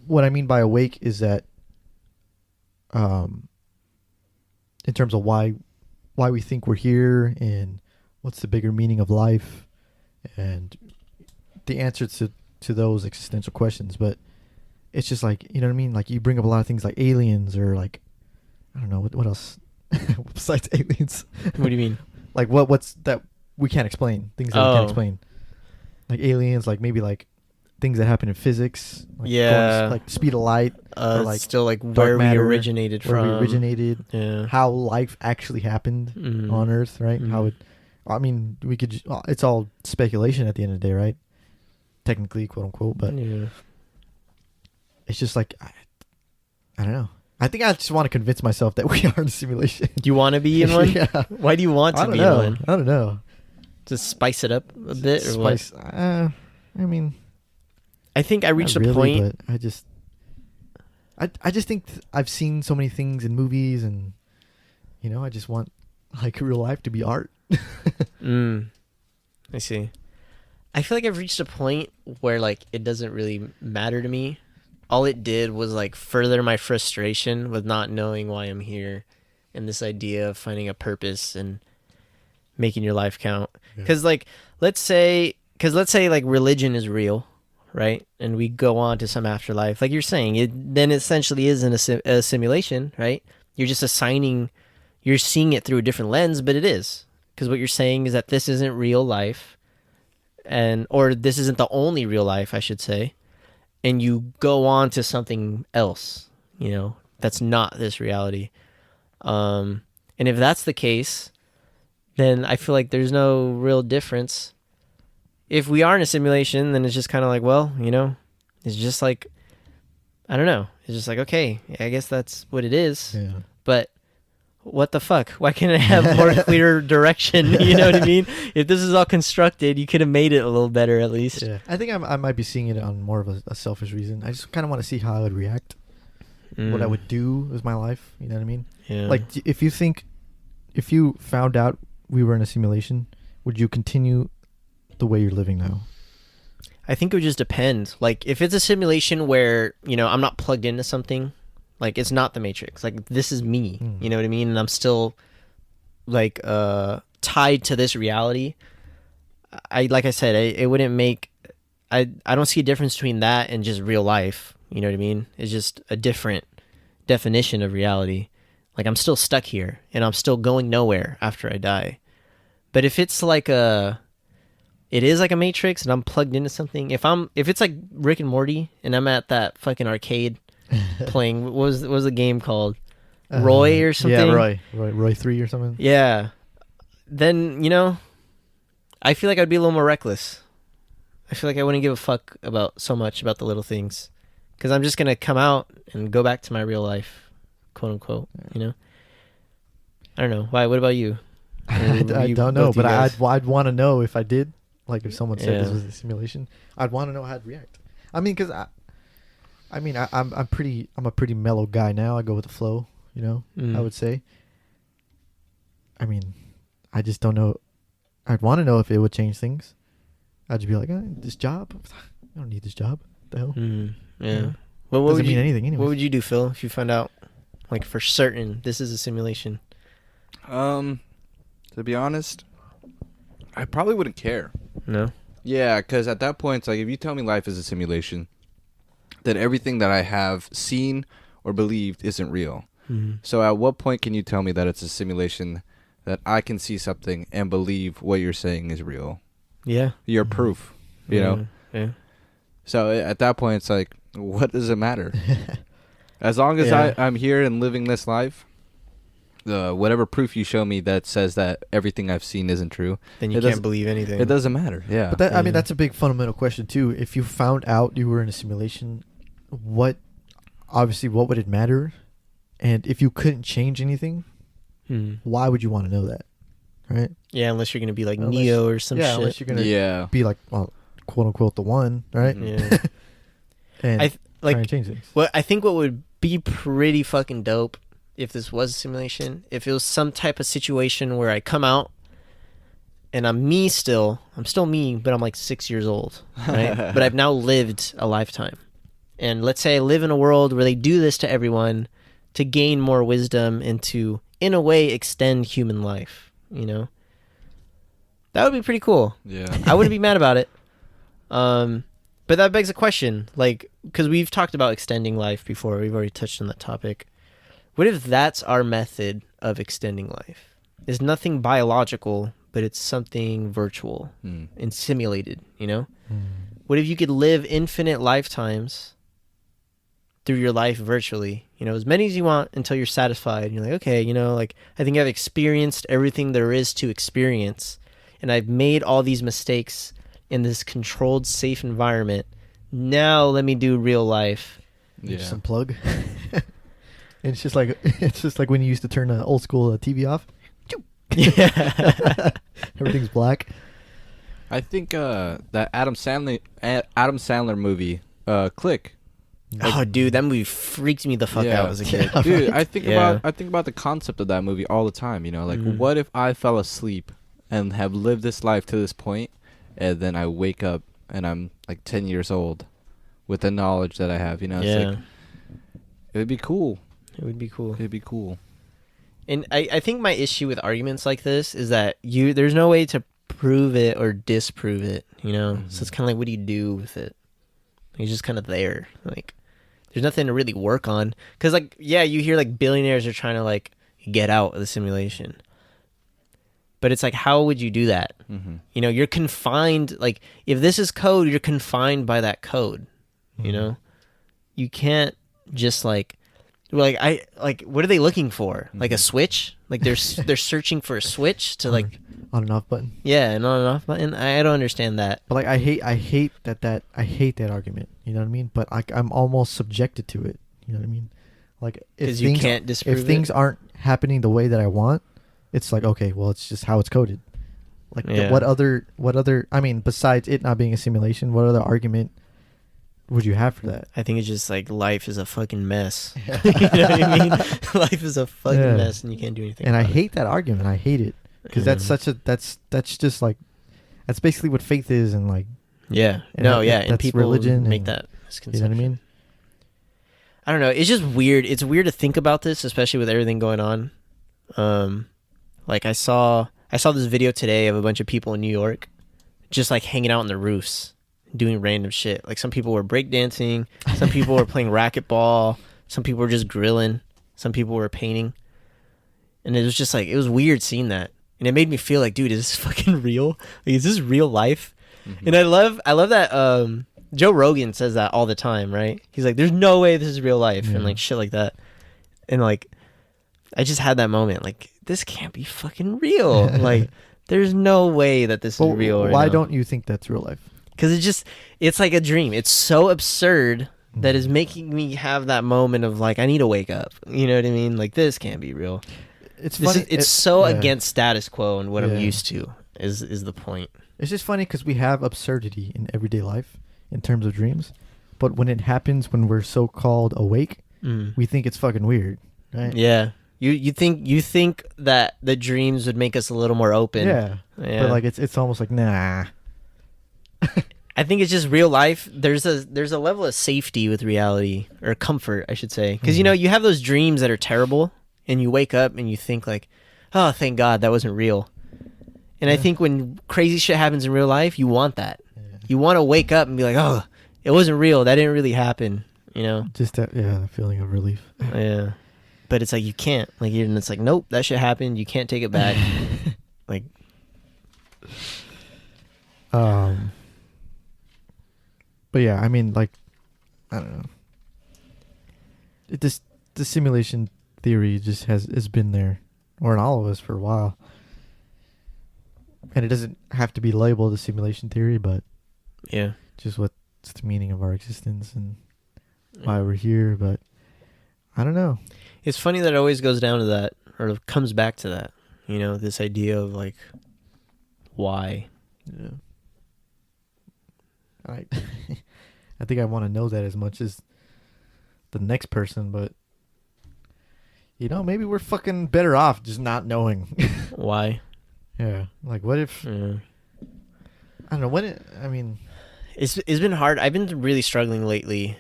S3: what I mean by awake is that, in terms of why we think we're here and what's the bigger meaning of life, and the answer to those existential questions. But it's just like, you know what I mean? Like, you bring up a lot of things like aliens, or like, I don't know, what else besides aliens.
S1: What do you mean?
S3: Like, what's that we can't explain? Things that we
S1: Oh.
S3: can't explain. Like aliens, like maybe like things that happen in physics. Like
S1: Yeah.
S3: like speed of light, or like
S1: still like where we
S3: matter,
S1: originated
S3: where
S1: from.
S3: we originated,
S1: Yeah.
S3: how life actually happened
S1: Mhm.
S3: on Earth, right?
S1: Mhm.
S3: How it, I mean, we could, it's all speculation at the end of the day, right? Technically, quote unquote, but
S1: Yeah.
S3: it's just like, I don't know. I think I just want to convince myself that we are in a simulation.
S1: Do you want to be in one?
S3: Yeah.
S1: Why do you want
S3: I
S1: to
S3: don't
S1: be
S3: know.
S1: in one?
S3: I don't know.
S1: To spice it up a bit, or
S3: Spice.
S1: what?
S3: I mean,
S1: I think I reached
S3: not
S1: a
S3: really,
S1: point.
S3: but I just think I've seen so many things in movies, and I just want like real life to be art.
S1: I see. I feel like I've reached a point where like it doesn't really matter to me. All it did was like further my frustration with not knowing why I'm here, and this idea of finding a purpose and making your life count. Because let's say like religion is real, right? And we go on to some afterlife, like you're saying, it then essentially isn't a simulation, right? You're just you're seeing it through a different lens, but it is. Because what you're saying is that this isn't real life, or this isn't the only real life, I should say. And you go on to something else, that's not this reality. And if that's the case, then I feel like there's no real difference. If we are in a simulation, then it's just kind of like, well, it's just like, I don't know. It's just like, okay, I guess that's what it is.
S3: Yeah.
S1: But what the fuck? Why can't I have more clear direction? You know what I mean? If this is all constructed, you could have made it a little better at least.
S3: Yeah. I think I might be seeing it on more of a selfish reason. I just kind of want to see how I would react, what I would do with my life. You know what I mean?
S1: Yeah.
S3: Like, if you found out we were in a simulation, would you continue the way you're living now?
S1: I think it would just depend. Like, if it's a simulation where, you know, I'm not plugged into something, like, it's not the Matrix. Like, this is me. You know what I mean? And I'm still, like, tied to this reality. Like I said, it wouldn't make... I don't see a difference between that and just real life. You know what I mean? It's just a different definition of reality. Like, I'm still stuck here, and I'm still going nowhere after I die. But if it's like it is like a Matrix, and I'm plugged into something. If it's like Rick and Morty, and I'm at that fucking arcade playing, what was the game called? Roy or something?
S3: Yeah, Roy 3 or something.
S1: Yeah. Then, you know, I feel like I'd be a little more reckless. I feel like I wouldn't give a fuck about so much about the little things, because I'm just gonna come out and go back to my real life, quote unquote. You know. I don't know. Why? What about you?
S3: I don't know, but I'd want to know if I did. Like, if someone said this
S1: Yeah.
S3: was a simulation, I'd want to know how I'd react. I mean, because I'm a pretty mellow guy now. I go with the flow, you know. I would say. I mean, I just don't know. I'd want to know if it would change things. I'd just be like, this job, I don't need this job. What the hell?
S1: Yeah. Well, what
S3: Doesn't
S1: would
S3: mean
S1: you,
S3: anything anyway.
S1: What would you do, Phil, if you found out, like, for certain this is a simulation?
S2: To be honest, I probably wouldn't care.
S1: No.
S2: Yeah, because at that point, it's like, if you tell me life is a simulation, then everything that I have seen or believed isn't real. So at what point can you tell me that it's a simulation, that I can see something and believe what you're saying is real?
S1: Yeah.
S2: You're proof, you know?
S1: Yeah.
S2: So at that point, it's like, what does it matter? As long as
S1: Yeah.
S2: I'm here and living this life, whatever proof you show me that says that everything I've seen isn't true,
S1: Then you
S2: it
S1: can't
S2: doesn't-
S1: believe anything.
S2: it doesn't matter. Yeah.
S3: But that, I mean,
S1: Yeah.
S3: that's a big fundamental question too. If you found out you were in a simulation, what would it matter? And if you couldn't change anything, why would you want to know that? Right?
S1: Yeah, unless you're gonna be like
S3: Unless-
S1: Neo or some shit.
S3: unless you're gonna
S2: yeah.
S3: be like, well, quote unquote, the one, right?
S2: Mhm.
S1: Yeah.
S3: And
S1: I
S3: try
S1: like
S3: and change things.
S1: what I think what would be pretty fucking dope if this was a simulation, if it was some type of situation where I come out and I'm still me, but I'm like 6 years old, right? But I've now lived a lifetime. And let's say I live in a world where they do this to everyone to gain more wisdom and to, in a way, extend human life, you know? That would be pretty cool.
S2: Yeah.
S1: I wouldn't be mad about it. But that begs a question, like, because we've talked about extending life before. We've already touched on that topic. What if that's our method of extending life? It's nothing biological, but it's something virtual and simulated, you know? What if you could live infinite lifetimes through your life virtually? You know, as many as you want until you're satisfied. And you're like, okay, you know, like, I think I've experienced everything there is to experience. And I've made all these mistakes in this controlled, safe environment. Now let me do real life.
S2: Yeah.
S3: Just unplug. And it's just like when you used to turn an old school TV off.
S1: Yeah.
S3: Everything's black.
S2: I think that Adam Sandler movie, Click.
S1: Oh, dude, that movie freaked me the fuck
S2: Yeah.
S1: out as a kid.
S2: Dude, I think
S1: Yeah.
S2: about the concept of that movie all the time. You know, like,
S1: Mhm.
S2: what if I fell asleep and have lived this life to this point, and then I wake up and I'm like 10 years old with the knowledge that I have. You know, it's
S1: Yeah,
S2: like, it would be cool.
S1: it would be cool.
S2: It'd be cool.
S1: And I think my issue with arguments like this is that there's no way to prove it or disprove it, you know? So it's kind of like, what do you do with it? It's just kind of there. Like, there's nothing to really work on. Because, like, yeah, you hear, like, billionaires are trying to, like, get out of the simulation. But it's like, how would you do that?
S2: Mm-hmm.
S1: You know, you're confined. Like, if this is code, you're confined by that code, you know? You can't just, like... what are they looking for? Like a switch? Like they're searching for a switch to, like,
S3: On and off button.
S1: yeah, an on and off button. I don't understand that.
S3: But like I hate that argument. You know what I mean? But I'm almost subjected to it. You know what I mean? Like, if
S1: 'Cause you
S3: things,
S1: can't disprove
S3: if things
S1: it?
S3: aren't happening the way that I want, it's like, okay, well, it's just how it's coded. Like,
S1: Yeah.
S3: what other? I mean, besides it not being a simulation, what other argument would you have for that?
S1: I think it's just like life is a fucking mess. You know what I mean? Life is a fucking
S3: Yeah.
S1: mess, and you can't do anything.
S3: And I
S1: about it.
S3: hate that argument. I hate it because that's
S1: Yeah.
S3: that's just like, That's basically what faith is, and like,
S1: Yeah.
S3: And
S1: No,
S3: that-
S1: yeah. And
S3: that's
S1: people
S3: religion
S1: make
S3: and-
S1: that
S3: you know
S1: misconception.
S3: what I mean?
S1: I don't know. It's just weird. It's weird to think about this, especially with everything going on. Like I saw this video today of a bunch of people in New York just like hanging out on the roofs doing random shit. Like some people were breakdancing, some people were playing racquetball, some people were just grilling, some people were painting. And it was just like, it was weird seeing that. And it made me feel like, dude, is this fucking real? Like, is this real life?
S2: Mhm.
S1: And I love that Joe Rogan says that all the time, right? He's like, there's no way this is real life,
S3: Yeah.
S1: and like shit like that. And like I just had that moment, like, this can't be fucking real. Like, there's no way that this
S3: Well,
S1: is real.
S3: why don't you think that's real life?
S1: Because it's like a dream. It's so absurd that is making me have that moment of like, I need to wake up. You know what I mean? Like, this can't be real.
S3: It's
S1: This
S3: funny.
S1: it's so
S3: yeah.
S1: against status quo and what I'm
S3: Yeah.
S1: used to is the point.
S3: It's just funny because we have absurdity in everyday life in terms of dreams, but when it happens when we're so called awake, we think it's fucking weird, right?
S1: Yeah. You think that the dreams would make us a little more open.
S3: Yeah.
S1: Yeah.
S3: But like it's almost like nah.
S1: I think it's just real life. There's a level of safety with reality, or comfort, I should say. Because, you know, you have those dreams that are terrible, and you wake up and you think like, oh, thank God that wasn't real. And I
S3: Yeah.
S1: think when crazy shit happens in real life, you want that.
S3: Yeah.
S1: You want to wake up and be like, oh, it wasn't real. That didn't really happen, you know?
S3: Just that feeling of relief.
S1: Yeah. But it's like, you can't. Like, even it's like, nope, that shit happened. You can't take it back. Like,
S3: But yeah, I mean, like, I don't know. The simulation theory just has been there, or in all of us for a while. And it doesn't have to be labeled a simulation theory, but
S1: yeah.
S3: just what's the meaning of our existence and why we're here. But I don't know.
S1: It's funny that it always goes down to that, or comes back to that, you know, this idea of like, why?
S3: Yeah. I think I want to know that as much as the next person, but you know, maybe we're fucking better off just not knowing.
S1: Why?
S3: Yeah. Like, what if
S1: Yeah.
S3: I don't know when I mean,
S1: It's been hard. I've been really struggling lately.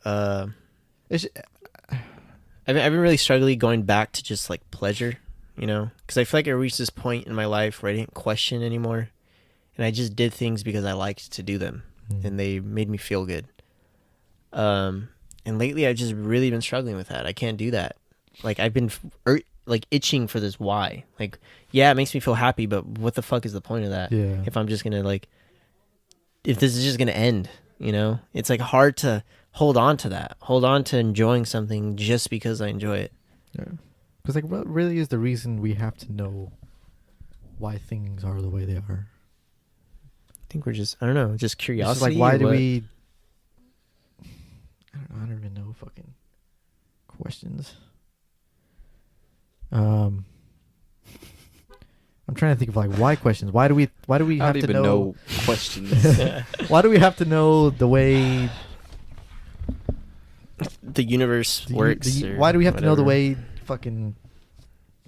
S3: it's
S1: I've been really struggling going back to just like pleasure, you know, because I feel like I reached this point in my life where I didn't question anymore, and I just did things because I liked to do them, and they made me feel good. And lately I've just really been struggling with that. I can't do that. Like, I've been like itching for this why. Like, yeah, it makes me feel happy, but what the fuck is the point of that?
S3: Yeah.
S1: If I'm just gonna like, if this is just gonna end, you know, it's like hard to hold on to that. Hold on to enjoying something just because I enjoy it.
S3: Because like, what really is the reason we have to know why things are the way they are?
S1: I think we're just, I don't know, just
S3: It's
S1: curiosity.
S3: just like, why
S1: or
S3: do
S1: what?
S3: we? I don't even know fucking questions. I'm trying to think of like why questions. Why do we
S2: I
S3: have
S2: don't
S3: to
S2: even
S3: know?
S2: know questions.
S3: Why do we have to know the way
S1: the universe
S3: the,
S1: works?
S3: the-
S1: or
S3: why do we have to know the
S1: whatever.
S3: way fucking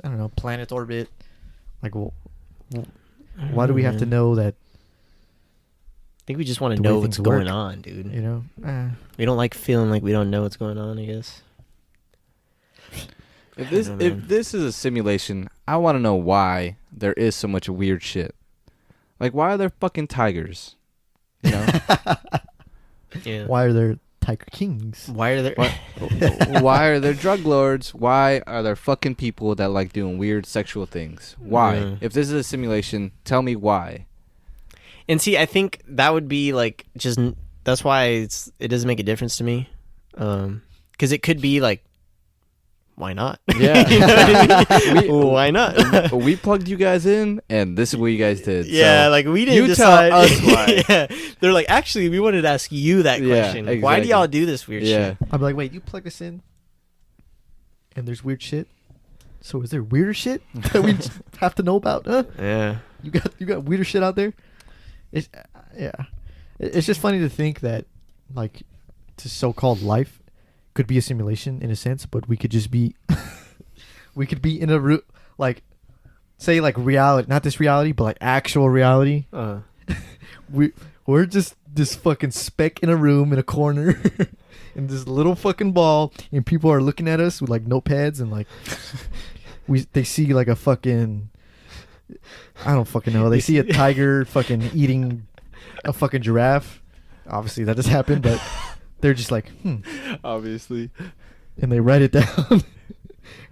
S3: I don't know planets orbit? Like, why do we have to know that?
S1: I think we just want to
S3: the way
S1: know what's
S3: things
S1: going
S3: work?
S1: on, dude.
S3: You know,
S1: We don't like feeling like we don't know what's going on, I guess.
S2: If this
S1: I don't know,
S2: if
S1: man.
S2: this is a simulation, I want to know why there is so much weird shit. Like, why are there fucking tigers? You know,
S1: Yeah.
S3: why are there tiger kings?
S1: Why are there?
S2: why are there drug lords? Why are there fucking people that like doing weird sexual things? Why?
S1: Yeah.
S2: If this is a simulation, tell me why.
S1: And see, I think that would be like just that's why it doesn't make a difference to me, because it could be like, why not?
S2: Yeah.
S1: You know what I mean?
S2: We-
S1: Why not?
S2: We plugged you guys in, and this is what you guys did.
S1: Yeah,
S2: so
S1: like we didn't
S2: you
S1: decide.
S2: tell us why.
S1: Yeah, they're like, actually, we wanted to ask you that
S2: Yeah,
S1: question. Why do
S2: exactly.
S1: y'all do this weird
S2: yeah.
S1: shit?
S3: I'd be like, wait, you plug this in, and there's weird shit. So is there weirder shit that we just have to know about? Huh?
S1: Yeah,
S3: You got weirder shit out there. It's yeah. It's just funny to think that like this so-called life could be a simulation in a sense, but we could just be we could be in a like say like reality, not this reality, but like actual reality, we're just this fucking speck in a room in a corner, in this little fucking ball, and people are looking at us with like notepads and like they see like a fucking, I don't fucking know. They see a tiger fucking eating a fucking giraffe. Obviously that just happened, but they're just like,
S2: Obviously.
S3: and they write it down,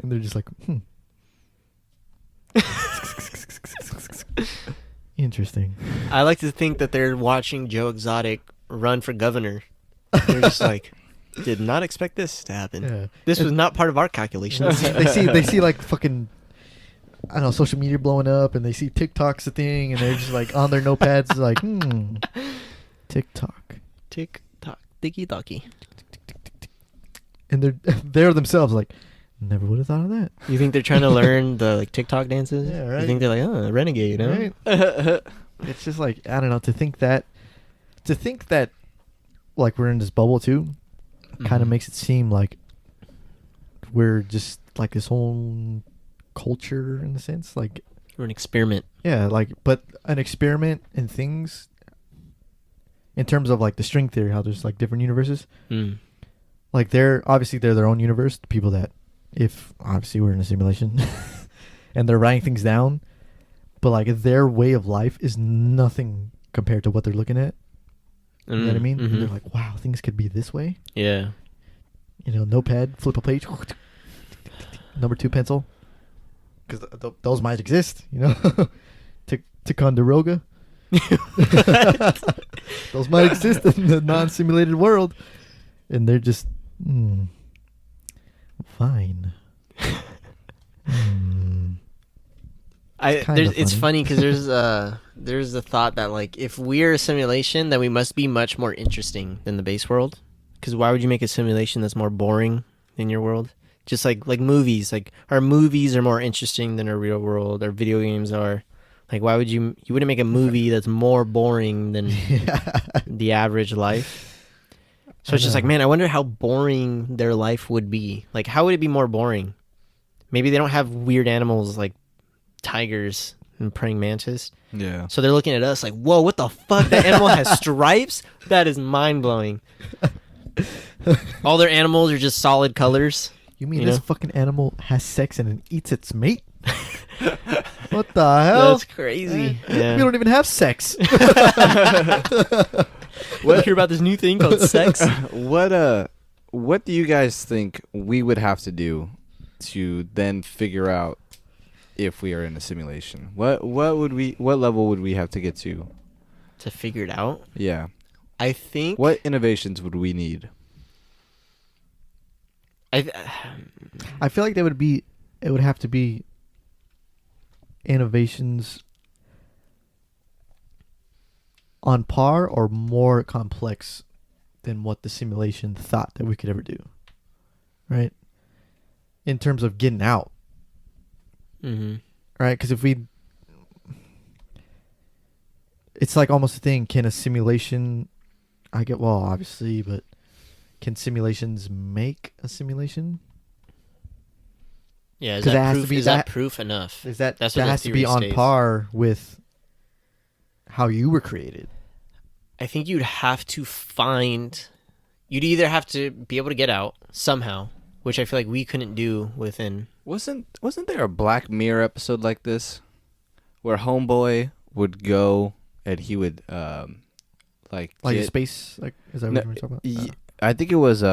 S3: and they're just like, Interesting.
S1: I like to think that they're watching Joe Exotic run for governor. They're just like, did not expect this to happen.
S3: Yeah.
S1: This was not part of our calculations.
S3: They see like fucking, I don't know, social media blowing up, and they see TikTok's a thing, and they're just like on their notepads like, TikTok.
S1: Tick tock, ticky tocky.
S3: And they're themselves like, never would have thought of that.
S1: You think they're trying to learn the like TikTok dances?
S3: Yeah, right.
S1: You think they're like, oh, renegade, huh?
S3: Right? It's just like, I don't know, to think that like we're in this bubble too, kind of makes it seem like we're just like this whole culture in a sense, like
S1: We're an experiment.
S3: yeah, like, but an experiment in things in terms of like the string theory, how there's like different universes. Like they're their own universe, the people that, if obviously we're in a simulation and they're writing things down, but like their way of life is nothing compared to what they're looking at. You know what I mean? And they're like, wow, things could be this way.
S1: Yeah.
S3: You know, notepad, flip a page, number 2 pencil, because those might exist. You know, Ticonderoga. Those might exist in the non-simulated world, and they're just fine.
S1: It's funny because there's a thought that like if we're a simulation, then we must be much more interesting than the base world. Because why would you make a simulation that's more boring than your world? Just like movies, like our movies are more interesting than our real world. Our video games are. Like, why would you wouldn't make a movie that's more boring than the average life? So it's just like, man, I wonder how boring their life would be. Like, how would it be more boring? Maybe they don't have weird animals like tigers and praying mantis.
S2: Yeah.
S1: So they're looking at us like, whoa, what the fuck? That animal has stripes? That is mind-blowing. All their animals are just solid colors.
S3: You mean this fucking animal has sex and then eats its mate? What the hell?
S1: That's crazy. Yeah.
S3: We don't even have sex.
S1: What hear about this new thing called sex?
S2: What do you guys think we would have to do to then figure out if we are in a simulation? What level would we have to get to
S1: figure it out?
S2: Yeah.
S1: I think
S2: What innovations would we need?
S3: I feel like it would have to be innovations on par or more complex than what the simulation thought that we could ever do. Right? In terms of getting out.
S1: Mm-hmm.
S3: Right? Because it's like almost a thing. Can a simulation, obviously, but can simulations make a simulation?
S1: Yeah, is
S3: 'Cause it
S1: that
S3: has to
S1: proof?
S3: be
S1: Is that proof enough?
S3: Is that
S1: That's
S3: that
S1: what the
S3: has to be
S1: theory
S3: on
S1: states.
S3: par with how you were created?
S1: I think you'd either have to be able to get out somehow, which I feel like we couldn't do within.
S2: Wasn't there a Black Mirror episode like this where Homeboy would go and he would
S3: Like
S2: get,
S3: space, like, is that
S2: No,
S3: what you were talking about?
S2: I think it was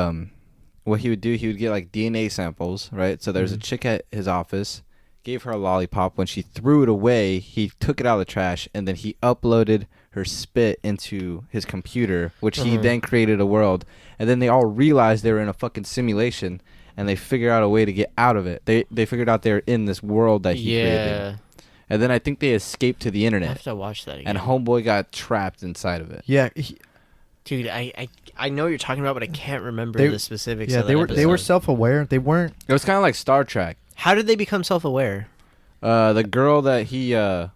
S2: what he would do, he would get like DNA samples, right? So there's a chick at his office, gave her a lollipop. When she threw it away, he took it out of the trash, and then he uploaded her spit into his computer, which he then created a world. And then they all realized they were in a fucking simulation, and they figured out a way to get out of it. They figured out they're in this world that he created. And then I think they escaped to the
S1: I
S2: internet,
S1: have to watch that again.
S2: and Homeboy got trapped inside of it.
S3: Yeah,
S1: Dude, I know what you're talking about, but I can't remember
S3: They-
S1: the specifics.
S3: yeah,
S1: of
S3: they
S1: that
S3: were
S1: episode.
S3: self-aware. They weren't.
S2: It was kind of like Star Trek.
S1: How did they become self-aware?
S2: The girl that he
S1: Oh,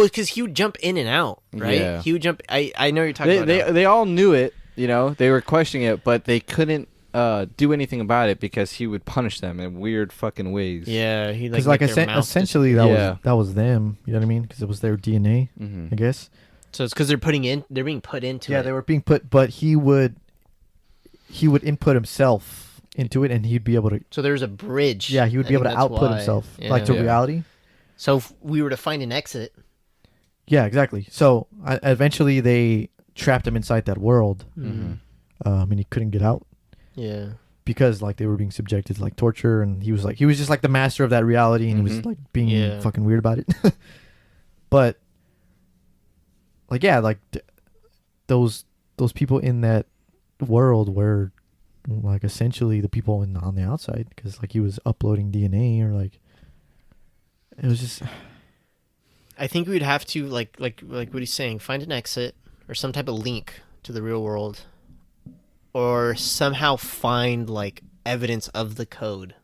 S1: because he would jump in and out, right?
S2: Yeah.
S1: He would jump. I know what you're talking about. now.
S2: they all knew it, you know, they were questioning it, but they couldn't do anything about it because he would punish them in weird fucking ways.
S1: Yeah, he
S3: Because
S1: like
S3: like
S1: make their mouth
S3: essentially
S2: Yeah.
S3: that was them. You know what I mean? Because it was their DNA,
S2: Mm-hmm.
S3: I guess.
S1: so it's because they're being put into
S3: Yeah,
S1: it.
S3: they were being put, but he would input himself into it, and he'd be able to.
S1: So there's a bridge.
S3: Yeah, he would
S1: I
S3: be able
S1: think
S3: to
S1: that's
S3: output
S1: why.
S3: himself,
S1: Yeah.
S3: like to
S2: Yeah.
S3: reality.
S1: So if we were to find an exit.
S3: Yeah, exactly. So eventually they trapped him inside that world,
S2: Mm-hmm.
S3: and he couldn't get out
S1: Yeah.
S3: because like they were being subjected to like torture, and he was just like the master of that reality, and he was
S2: Mhm.
S3: like being
S1: Yeah.
S3: fucking weird about it. But like yeah, like those people in that world were like essentially the people on the outside, because like he was uploading DNA, or like it was just
S1: I think we'd have to like what he's saying, find an exit or some type of link to the real world, or somehow find like evidence of the code.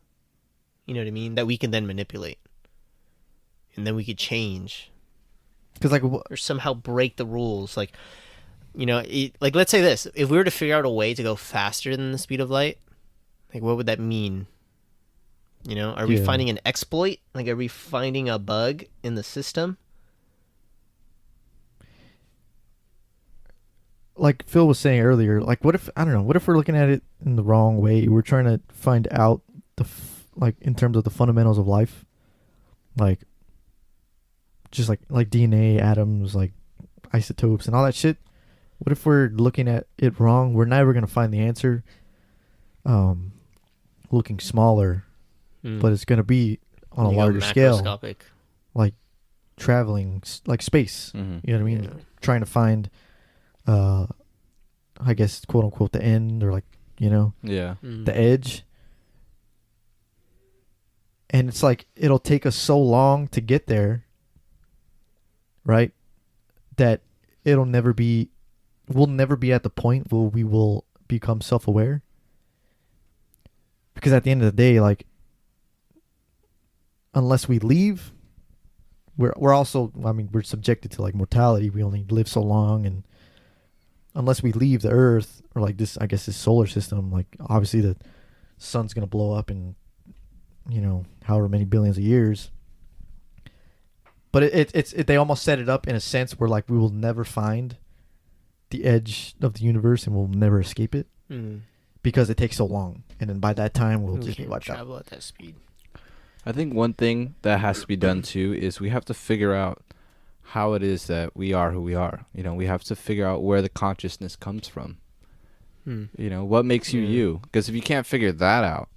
S1: You know what I mean? That we can then manipulate, and then we could change
S3: because like
S1: or somehow break the rules. Like, you know, like let's say this: if we were to figure out a way to go faster than the speed of light, like what would that mean? You know, are we
S3: Yeah.
S1: finding an exploit? Like, are we finding a bug in the system?
S3: like Phil was saying earlier, like what if, I don't know, what if we're looking at it in the wrong way? We're trying to find out like in terms of the fundamentals of life, like just like DNA, atoms, like isotopes and all that shit. What if we're looking at it wrong? We're never gonna find the answer. Looking smaller, but it's gonna be on a
S1: You go
S3: larger scale,
S1: macroscopic.
S3: like traveling like space.
S2: Mm-hmm.
S3: You know what I mean?
S1: Yeah.
S3: Trying to find, I guess, quote unquote, the end, or like, you know,
S2: Yeah.
S1: Mm.
S3: the edge. And it's like it'll take us so long to get there, right? That we'll never be at the point where we will become self-aware. Because at the end of the day, like, unless we leave, we're also, I mean, we're subjected to like mortality. We only live so long, and unless we leave the Earth, or like this, I guess, this solar system, like obviously the sun's gonna blow up in, you know, however many billions of years. But it's they almost set it up in a sense where like we will never find the edge of the universe, and we'll never escape it
S1: Mm.
S3: because it takes so long. And then by that time, we'll
S1: We
S3: just be
S1: can't
S3: wiped out.
S1: travel at that speed.
S2: I think one thing that has to be done too is we have to figure out how it is that we are who we are. You know, we have to figure out where the consciousness comes from.
S1: Hmm.
S2: You know, what makes you
S1: Yeah.
S2: you? Because if you can't figure that out,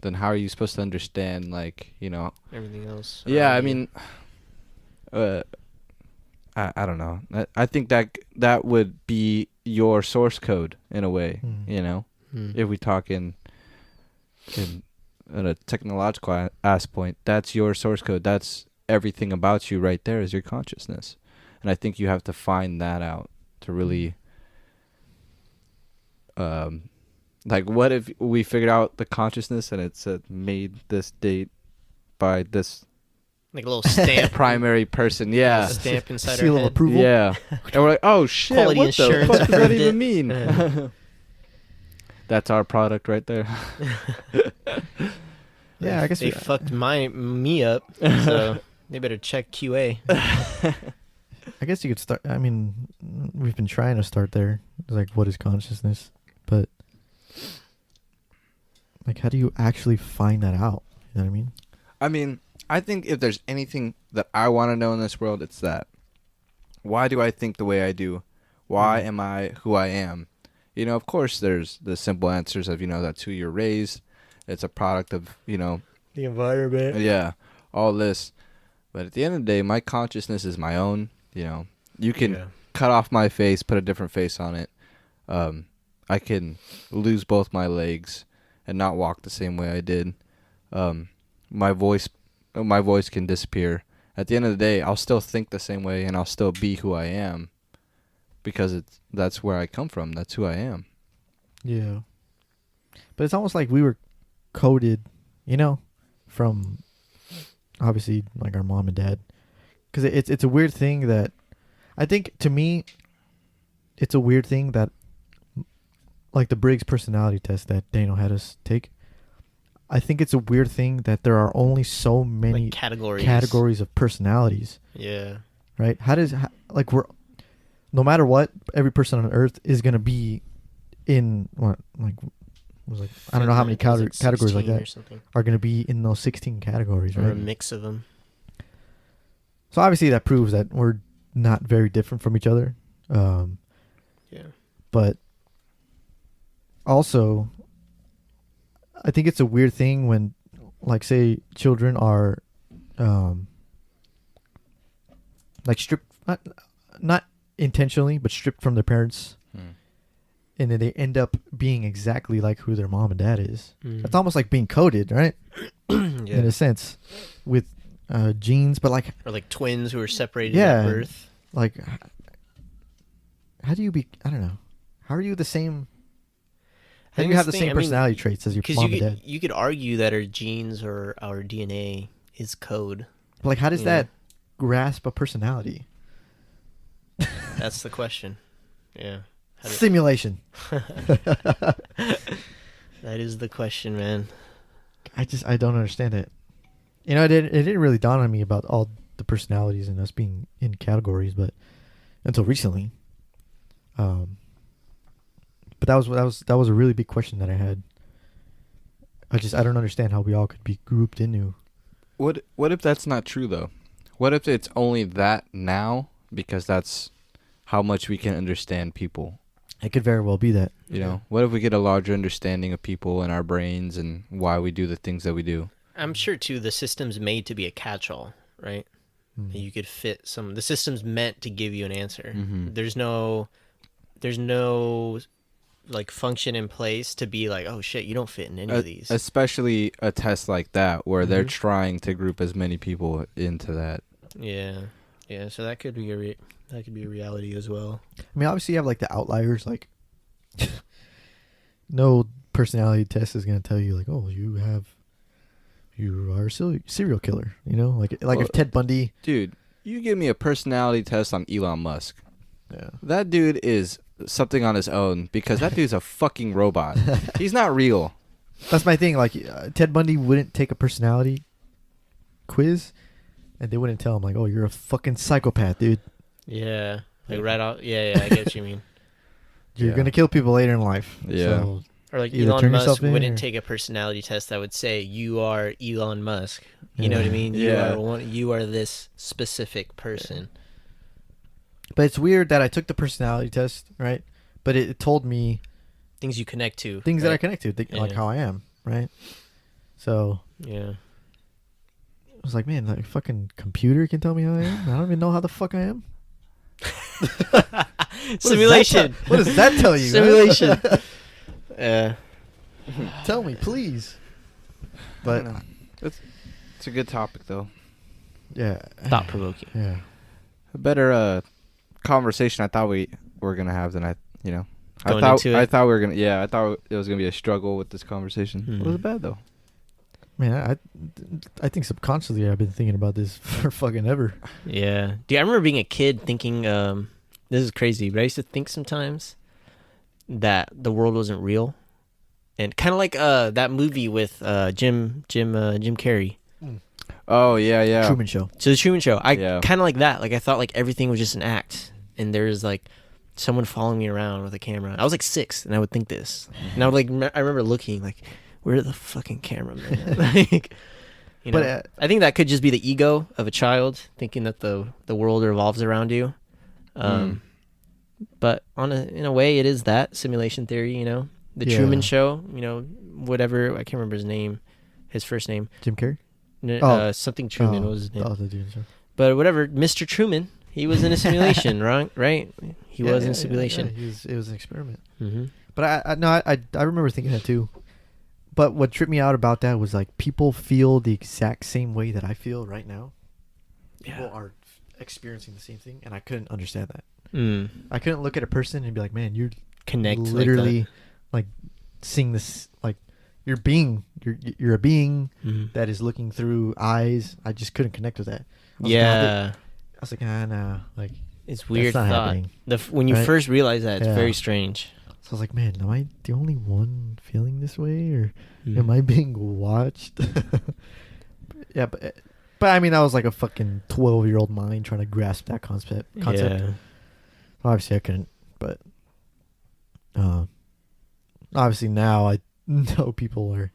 S2: then how are you supposed to understand, like, you know?
S1: Everything else.
S2: Yeah, I
S1: around you.
S2: mean, I don't know. I think that would be your source code in a way.
S3: Hmm.
S2: You know,
S1: Hmm.
S2: if we talk in a technological ass point, that's your source code. That's everything about you right there is your consciousness. And I think you have to find that out to really like, what if we figured out the consciousness and it said made this date by this
S1: like a little stamp.
S2: primary person? Yeah.
S1: Stamp inside
S3: Seal
S1: our
S3: of
S1: head.
S3: approval.
S2: Yeah. And we're like, oh shit,
S1: Quality
S2: what the
S1: insurance
S2: fuck does that
S1: approved
S2: even
S1: it.
S2: mean?
S1: Yeah.
S2: That's our product right there.
S3: Yeah, I guess
S1: they fucked me up, so they better check QA.
S3: I guess you could start. I mean, we've been trying to start there. It's like, what is consciousness? But like, how do you actually find that out? You know what I mean?
S2: I mean, I think if there's anything that I want to know in this world, it's that. Why do I think the way I do? Why am I who I am? You know, of course, there's the simple answers of, you know, that's who you're raised. It's a product of, you know,
S1: The environment.
S2: yeah, all this. But at the end of the day, my consciousness is my own. You know, you can cut off my face, put a different face on it. I can lose both my legs and not walk the same way I did. My voice can disappear. At the end of the day, I'll still think the same way and I'll still be who I am because that's where I come from. That's who I am.
S3: Yeah. But it's almost like we were coded, you know, from obviously like our mom and dad. Because it's a weird thing that I think, to me, it's a weird thing that like the Briggs personality test that Daniel had us take, I think it's a weird thing that there are only so many
S1: Like
S3: categories of personalities,
S1: Yeah.
S3: right? Like we're, no matter what, every person on Earth is gonna be in what, like, was like, I don't know how many
S1: It was like
S3: categories like
S1: 16 or
S3: that
S1: something.
S3: are gonna be in those 16 categories,
S1: Or
S3: right?
S1: a mix of them.
S3: So obviously that proves that we're not very different from each other.
S1: Yeah.
S3: But also, I think it's a weird thing when, like, say children are, like stripped, not intentionally, but stripped from their parents, and then they end up being exactly like who their mom and dad is.
S1: Mm.
S3: It's almost like being coded, right?
S1: Yeah.
S3: In a sense, with genes, but like,
S1: Or like twins who are separated
S3: Yeah.
S1: at birth.
S3: like, how do you be? I don't know. How are you the same? How do you have the same personality traits as your
S1: Because
S3: mom and dad?
S1: you could argue that our genes or our DNA is code.
S3: But like, how does
S1: Yeah.
S3: that grasp a personality?
S1: That's the question. Yeah.
S3: Simulation.
S1: That is the question, man.
S3: I don't understand it. You know, it didn't really dawn on me about all the personalities and us being in categories, but until recently. But that was a really big question that I had. I don't understand how we all could be grouped into.
S2: What if that's not true though? What if it's only that now because that's how much we can understand people?
S3: It could very well be that.
S2: You know, what if we get a larger understanding of people and our brains and why we do the things that we do?
S1: I'm sure too the system's made to be a catch-all, right?
S3: Hmm.
S1: You could fit the system's meant to give you an answer.
S2: Mhm.
S1: There's no like function in place to be like, oh shit, you don't fit in any of these.
S2: Especially a test like that where they're
S1: Mhm.
S2: trying to group as many people into that.
S1: Yeah. So that could be a reality as well.
S3: I mean, obviously you have like the outliers, like no personality test is going to tell you like, oh, you are a serial killer, you know? Like
S2: Well,
S3: if Ted Bundy,
S2: Dude, you give me a personality test on Elon Musk.
S3: yeah.
S2: That dude is something on his own because that dude's a fucking robot. He's not real.
S3: That's my thing. Like Ted Bundy wouldn't take a personality quiz, and they wouldn't tell him like, "Oh, you're a fucking psychopath, dude.
S1: Yeah. Like right out. Yeah, I get what you mean.
S3: You're
S2: Yeah.
S3: gonna kill people later in life."
S2: Yeah.
S3: So,
S1: Or like
S3: Either
S1: Elon
S3: turn
S1: Musk
S3: yourself in
S1: wouldn't
S3: or-
S1: take a personality test that would say you are Elon Musk. You know what I
S3: Yeah.
S1: mean?
S2: Yeah.
S1: You are this specific person.
S3: but it's weird that I took the personality test, right? But it told me
S1: Things you connect to.
S3: things that I
S1: right?
S3: connect to, like
S1: Yeah.
S3: how I am, right? So
S1: Yeah.
S3: I was like, man, like fucking computer can tell me how I am. I don't even know how the fuck I am.
S1: Simulation.
S3: What does that tell you?
S1: Simulation. Yeah.
S3: Tell me, please. But
S2: No. It's a good topic though.
S3: yeah,
S1: Thought provoking.
S3: yeah.
S2: A better conversation I thought we were gonna have than I
S1: Going
S2: thought
S1: into it?
S2: I thought we were gonna I thought it was gonna be a struggle with this conversation.
S1: Hmm.
S2: It wasn't bad though.
S3: Man, I think subconsciously I've been thinking about this for fucking ever.
S1: Yeah. Dude, I remember being a kid thinking, this is crazy, but I used to think sometimes that the world wasn't real. And kind of like that movie with Jim Carrey.
S2: Oh yeah.
S3: Truman Show.
S1: So the Truman Show. I
S2: Yeah.
S1: kind of like that. Like I thought like everything was just an act, and there's like someone following me around with a camera. I was like 6, and I would think this, and I would like I remember looking like, where are the fucking cameramen? Like, you know.
S3: But,
S1: I think that could just be the ego of a child thinking that the world revolves around you. But in a way, it is that simulation theory. You know, the
S3: Yeah.
S1: Truman Show. You know, whatever, I can't remember his first name.
S3: Jim Carrey. Oh.
S1: Something Truman was his name.
S3: Oh, the Truman Show.
S1: But whatever, Mr. Truman, he was in a simulation, right? He was in a simulation.
S3: It was an experiment.
S1: Mm-hmm.
S3: But I remember thinking that too. But what tripped me out about that was like people feel the exact same way that I feel right now. People are experiencing the same thing, and I couldn't understand that.
S1: Mm.
S3: I couldn't look at a person and be like, "Man, you're
S1: Connect
S3: literally like seeing this like you're a being
S1: Mhm.
S3: that is looking through eyes." I just couldn't connect with that.
S1: Yeah,
S3: I was like, no, like
S1: it's weird
S3: not
S1: thought.
S3: happening.
S1: When you
S3: Right?
S1: first realize that, it's
S3: Yeah.
S1: very strange.
S3: So I was like, man, am I the only one feeling this way, or
S1: Mm.
S3: am I being watched? Yeah, but I mean, that was like a fucking 12-year-old mind trying to grasp that concept.
S1: Yeah.
S3: Obviously, I couldn't, but obviously now I know people are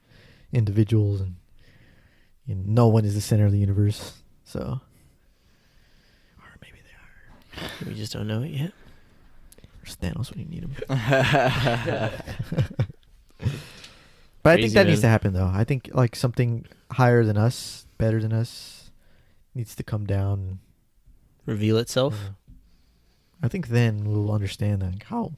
S3: individuals, and no one is the center of the universe. So, or maybe they are.
S1: We just don't know it yet.
S3: There's Thanos when you need him. But I think
S1: Crazy,
S3: that needs
S1: man.
S3: to happen, though. I think like something higher than us, better than us, needs to come down.
S1: Reveal itself.
S3: I think then we'll understand like how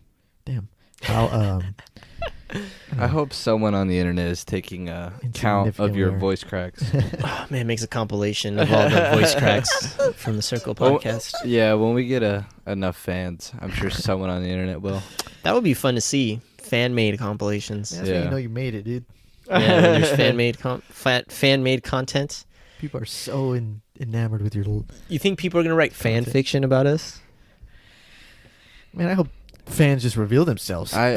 S2: I hope someone on the internet is taking a count of
S3: Insignificant
S2: your
S3: we are.
S2: voice cracks.
S1: Oh, man, makes a compilation of all the voice cracks from the Circle
S2: Well,
S1: podcast.
S2: Yeah, when we get enough fans, I'm sure someone on the internet will.
S1: That would be fun to see. Fan-made compilations.
S3: That's
S2: Yeah.
S3: when you know you made it, dude.
S1: Yeah, when there's fan-made content.
S3: People are so enamored with your little.
S1: You think people are gonna write fan
S3: Content.
S1: fiction about us?
S3: Man, I hope fans just reveal themselves.
S2: I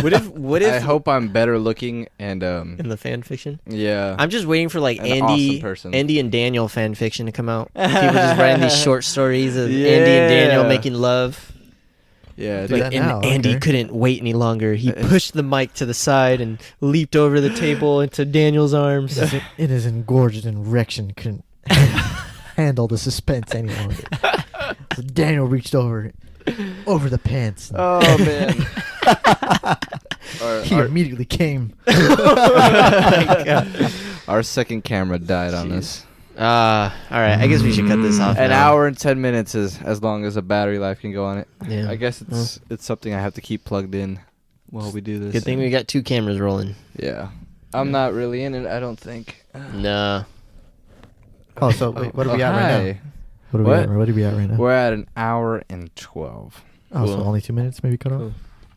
S1: What if
S2: I hope I'm better looking and
S1: in the fan fiction?
S2: yeah.
S1: I'm just waiting for like
S2: An
S1: Andy,
S2: awesome person.
S1: Andy and Daniel fan fiction to come out. People just writing these short stories of Andy and Daniel
S2: Yeah.
S1: making love.
S2: Yeah,
S3: Do
S1: Like,
S3: that
S1: and
S3: now,
S1: Andy
S3: okay.
S1: couldn't wait any longer. He pushed the mic to the side and leaped over the table into Daniel's arms.
S3: In his engorged erection couldn't handle the suspense any longer. So Daniel reached over the pants. And
S2: Oh man.
S3: he immediately came.
S2: Our second camera died on us.
S1: All right. I guess we should cut this off.
S2: An
S1: now.
S2: hour and 10 minutes is as long as a battery life can go on it.
S1: Yeah.
S2: I guess it's something I have to keep plugged in while we do this.
S1: Good thing we got 2 cameras rolling.
S2: Yeah. I'm not really in it, I don't think.
S1: Nah.
S3: Oh, so wait, what are we at right now?
S2: Hi.
S3: What are we at right now?
S2: We're at an hour and 12.
S3: Oh, so
S1: Cool.
S3: only 2 minutes maybe cut off?
S1: Cool.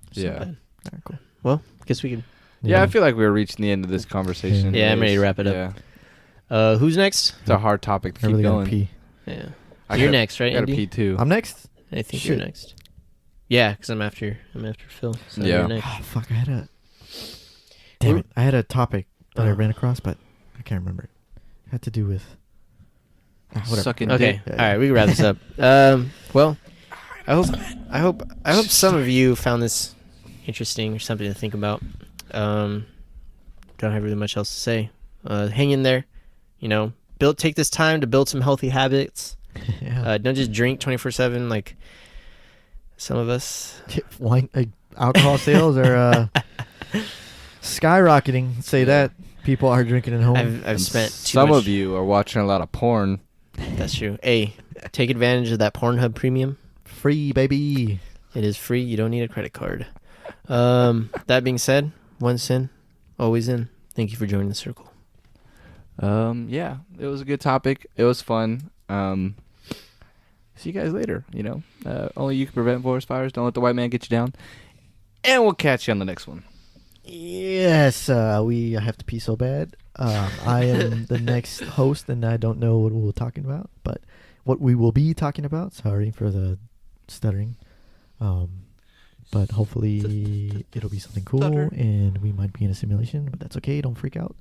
S1: It's not
S2: Yeah.
S1: bad.
S3: Alright, cool.
S1: Well, guess we can.
S2: Yeah, I feel like we're reaching the end of this conversation.
S1: Yeah, I'm ready to wrap it up.
S2: Yeah.
S1: Who's next?
S2: It's a hard topic to
S3: I
S2: keep
S3: really gotta
S2: going.
S3: pee.
S1: Yeah.
S2: I
S1: You're
S2: gotta-
S1: next, right,
S2: I gotta
S1: Andy?
S2: pee too.
S3: I'm next?
S1: I think
S3: Shit.
S1: you're next. Yeah, because I'm after Phil. So
S2: Yeah.
S1: you're next.
S3: Oh, fuck, I had a... Damn it. I had a topic that I
S1: Oh.
S3: ran across, but I can't remember it. It had to do with... whatever.
S2: Sucking
S1: Okay.
S2: dick.
S3: Yeah,
S1: All right, we can wrap this up. Well, I hope some of you found this interesting or something to think about. Don't have really much else to say. Hang in there. Take this time to build some healthy habits.
S3: Yeah.
S1: Don't just drink 24/7 like some of us.
S3: Wine, alcohol sales are skyrocketing. Say that. People are drinking at home.
S1: I've
S2: And
S1: spent too
S2: some
S1: much.
S2: of you are watching a lot of porn.
S1: That's true. Hey, take advantage of that Pornhub Premium.
S3: Free, baby.
S1: It is free. You don't need a credit card. That being said, once in, always in. Thank you for joining the circle.
S2: Yeah, it was a good topic. It was fun. See you guys later. Only you can prevent forest fires. Don't let the white man get you down. And we'll catch you on the next one.
S3: Yes, we have to pee so bad. I am the next host, and I don't know what we're talking about, but what we will be talking about. Sorry for the stuttering. But hopefully it'll be something cool, and we might be in a simulation, but that's okay. Don't freak out.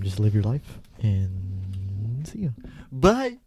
S3: Just live your life, and see you.
S2: Bye.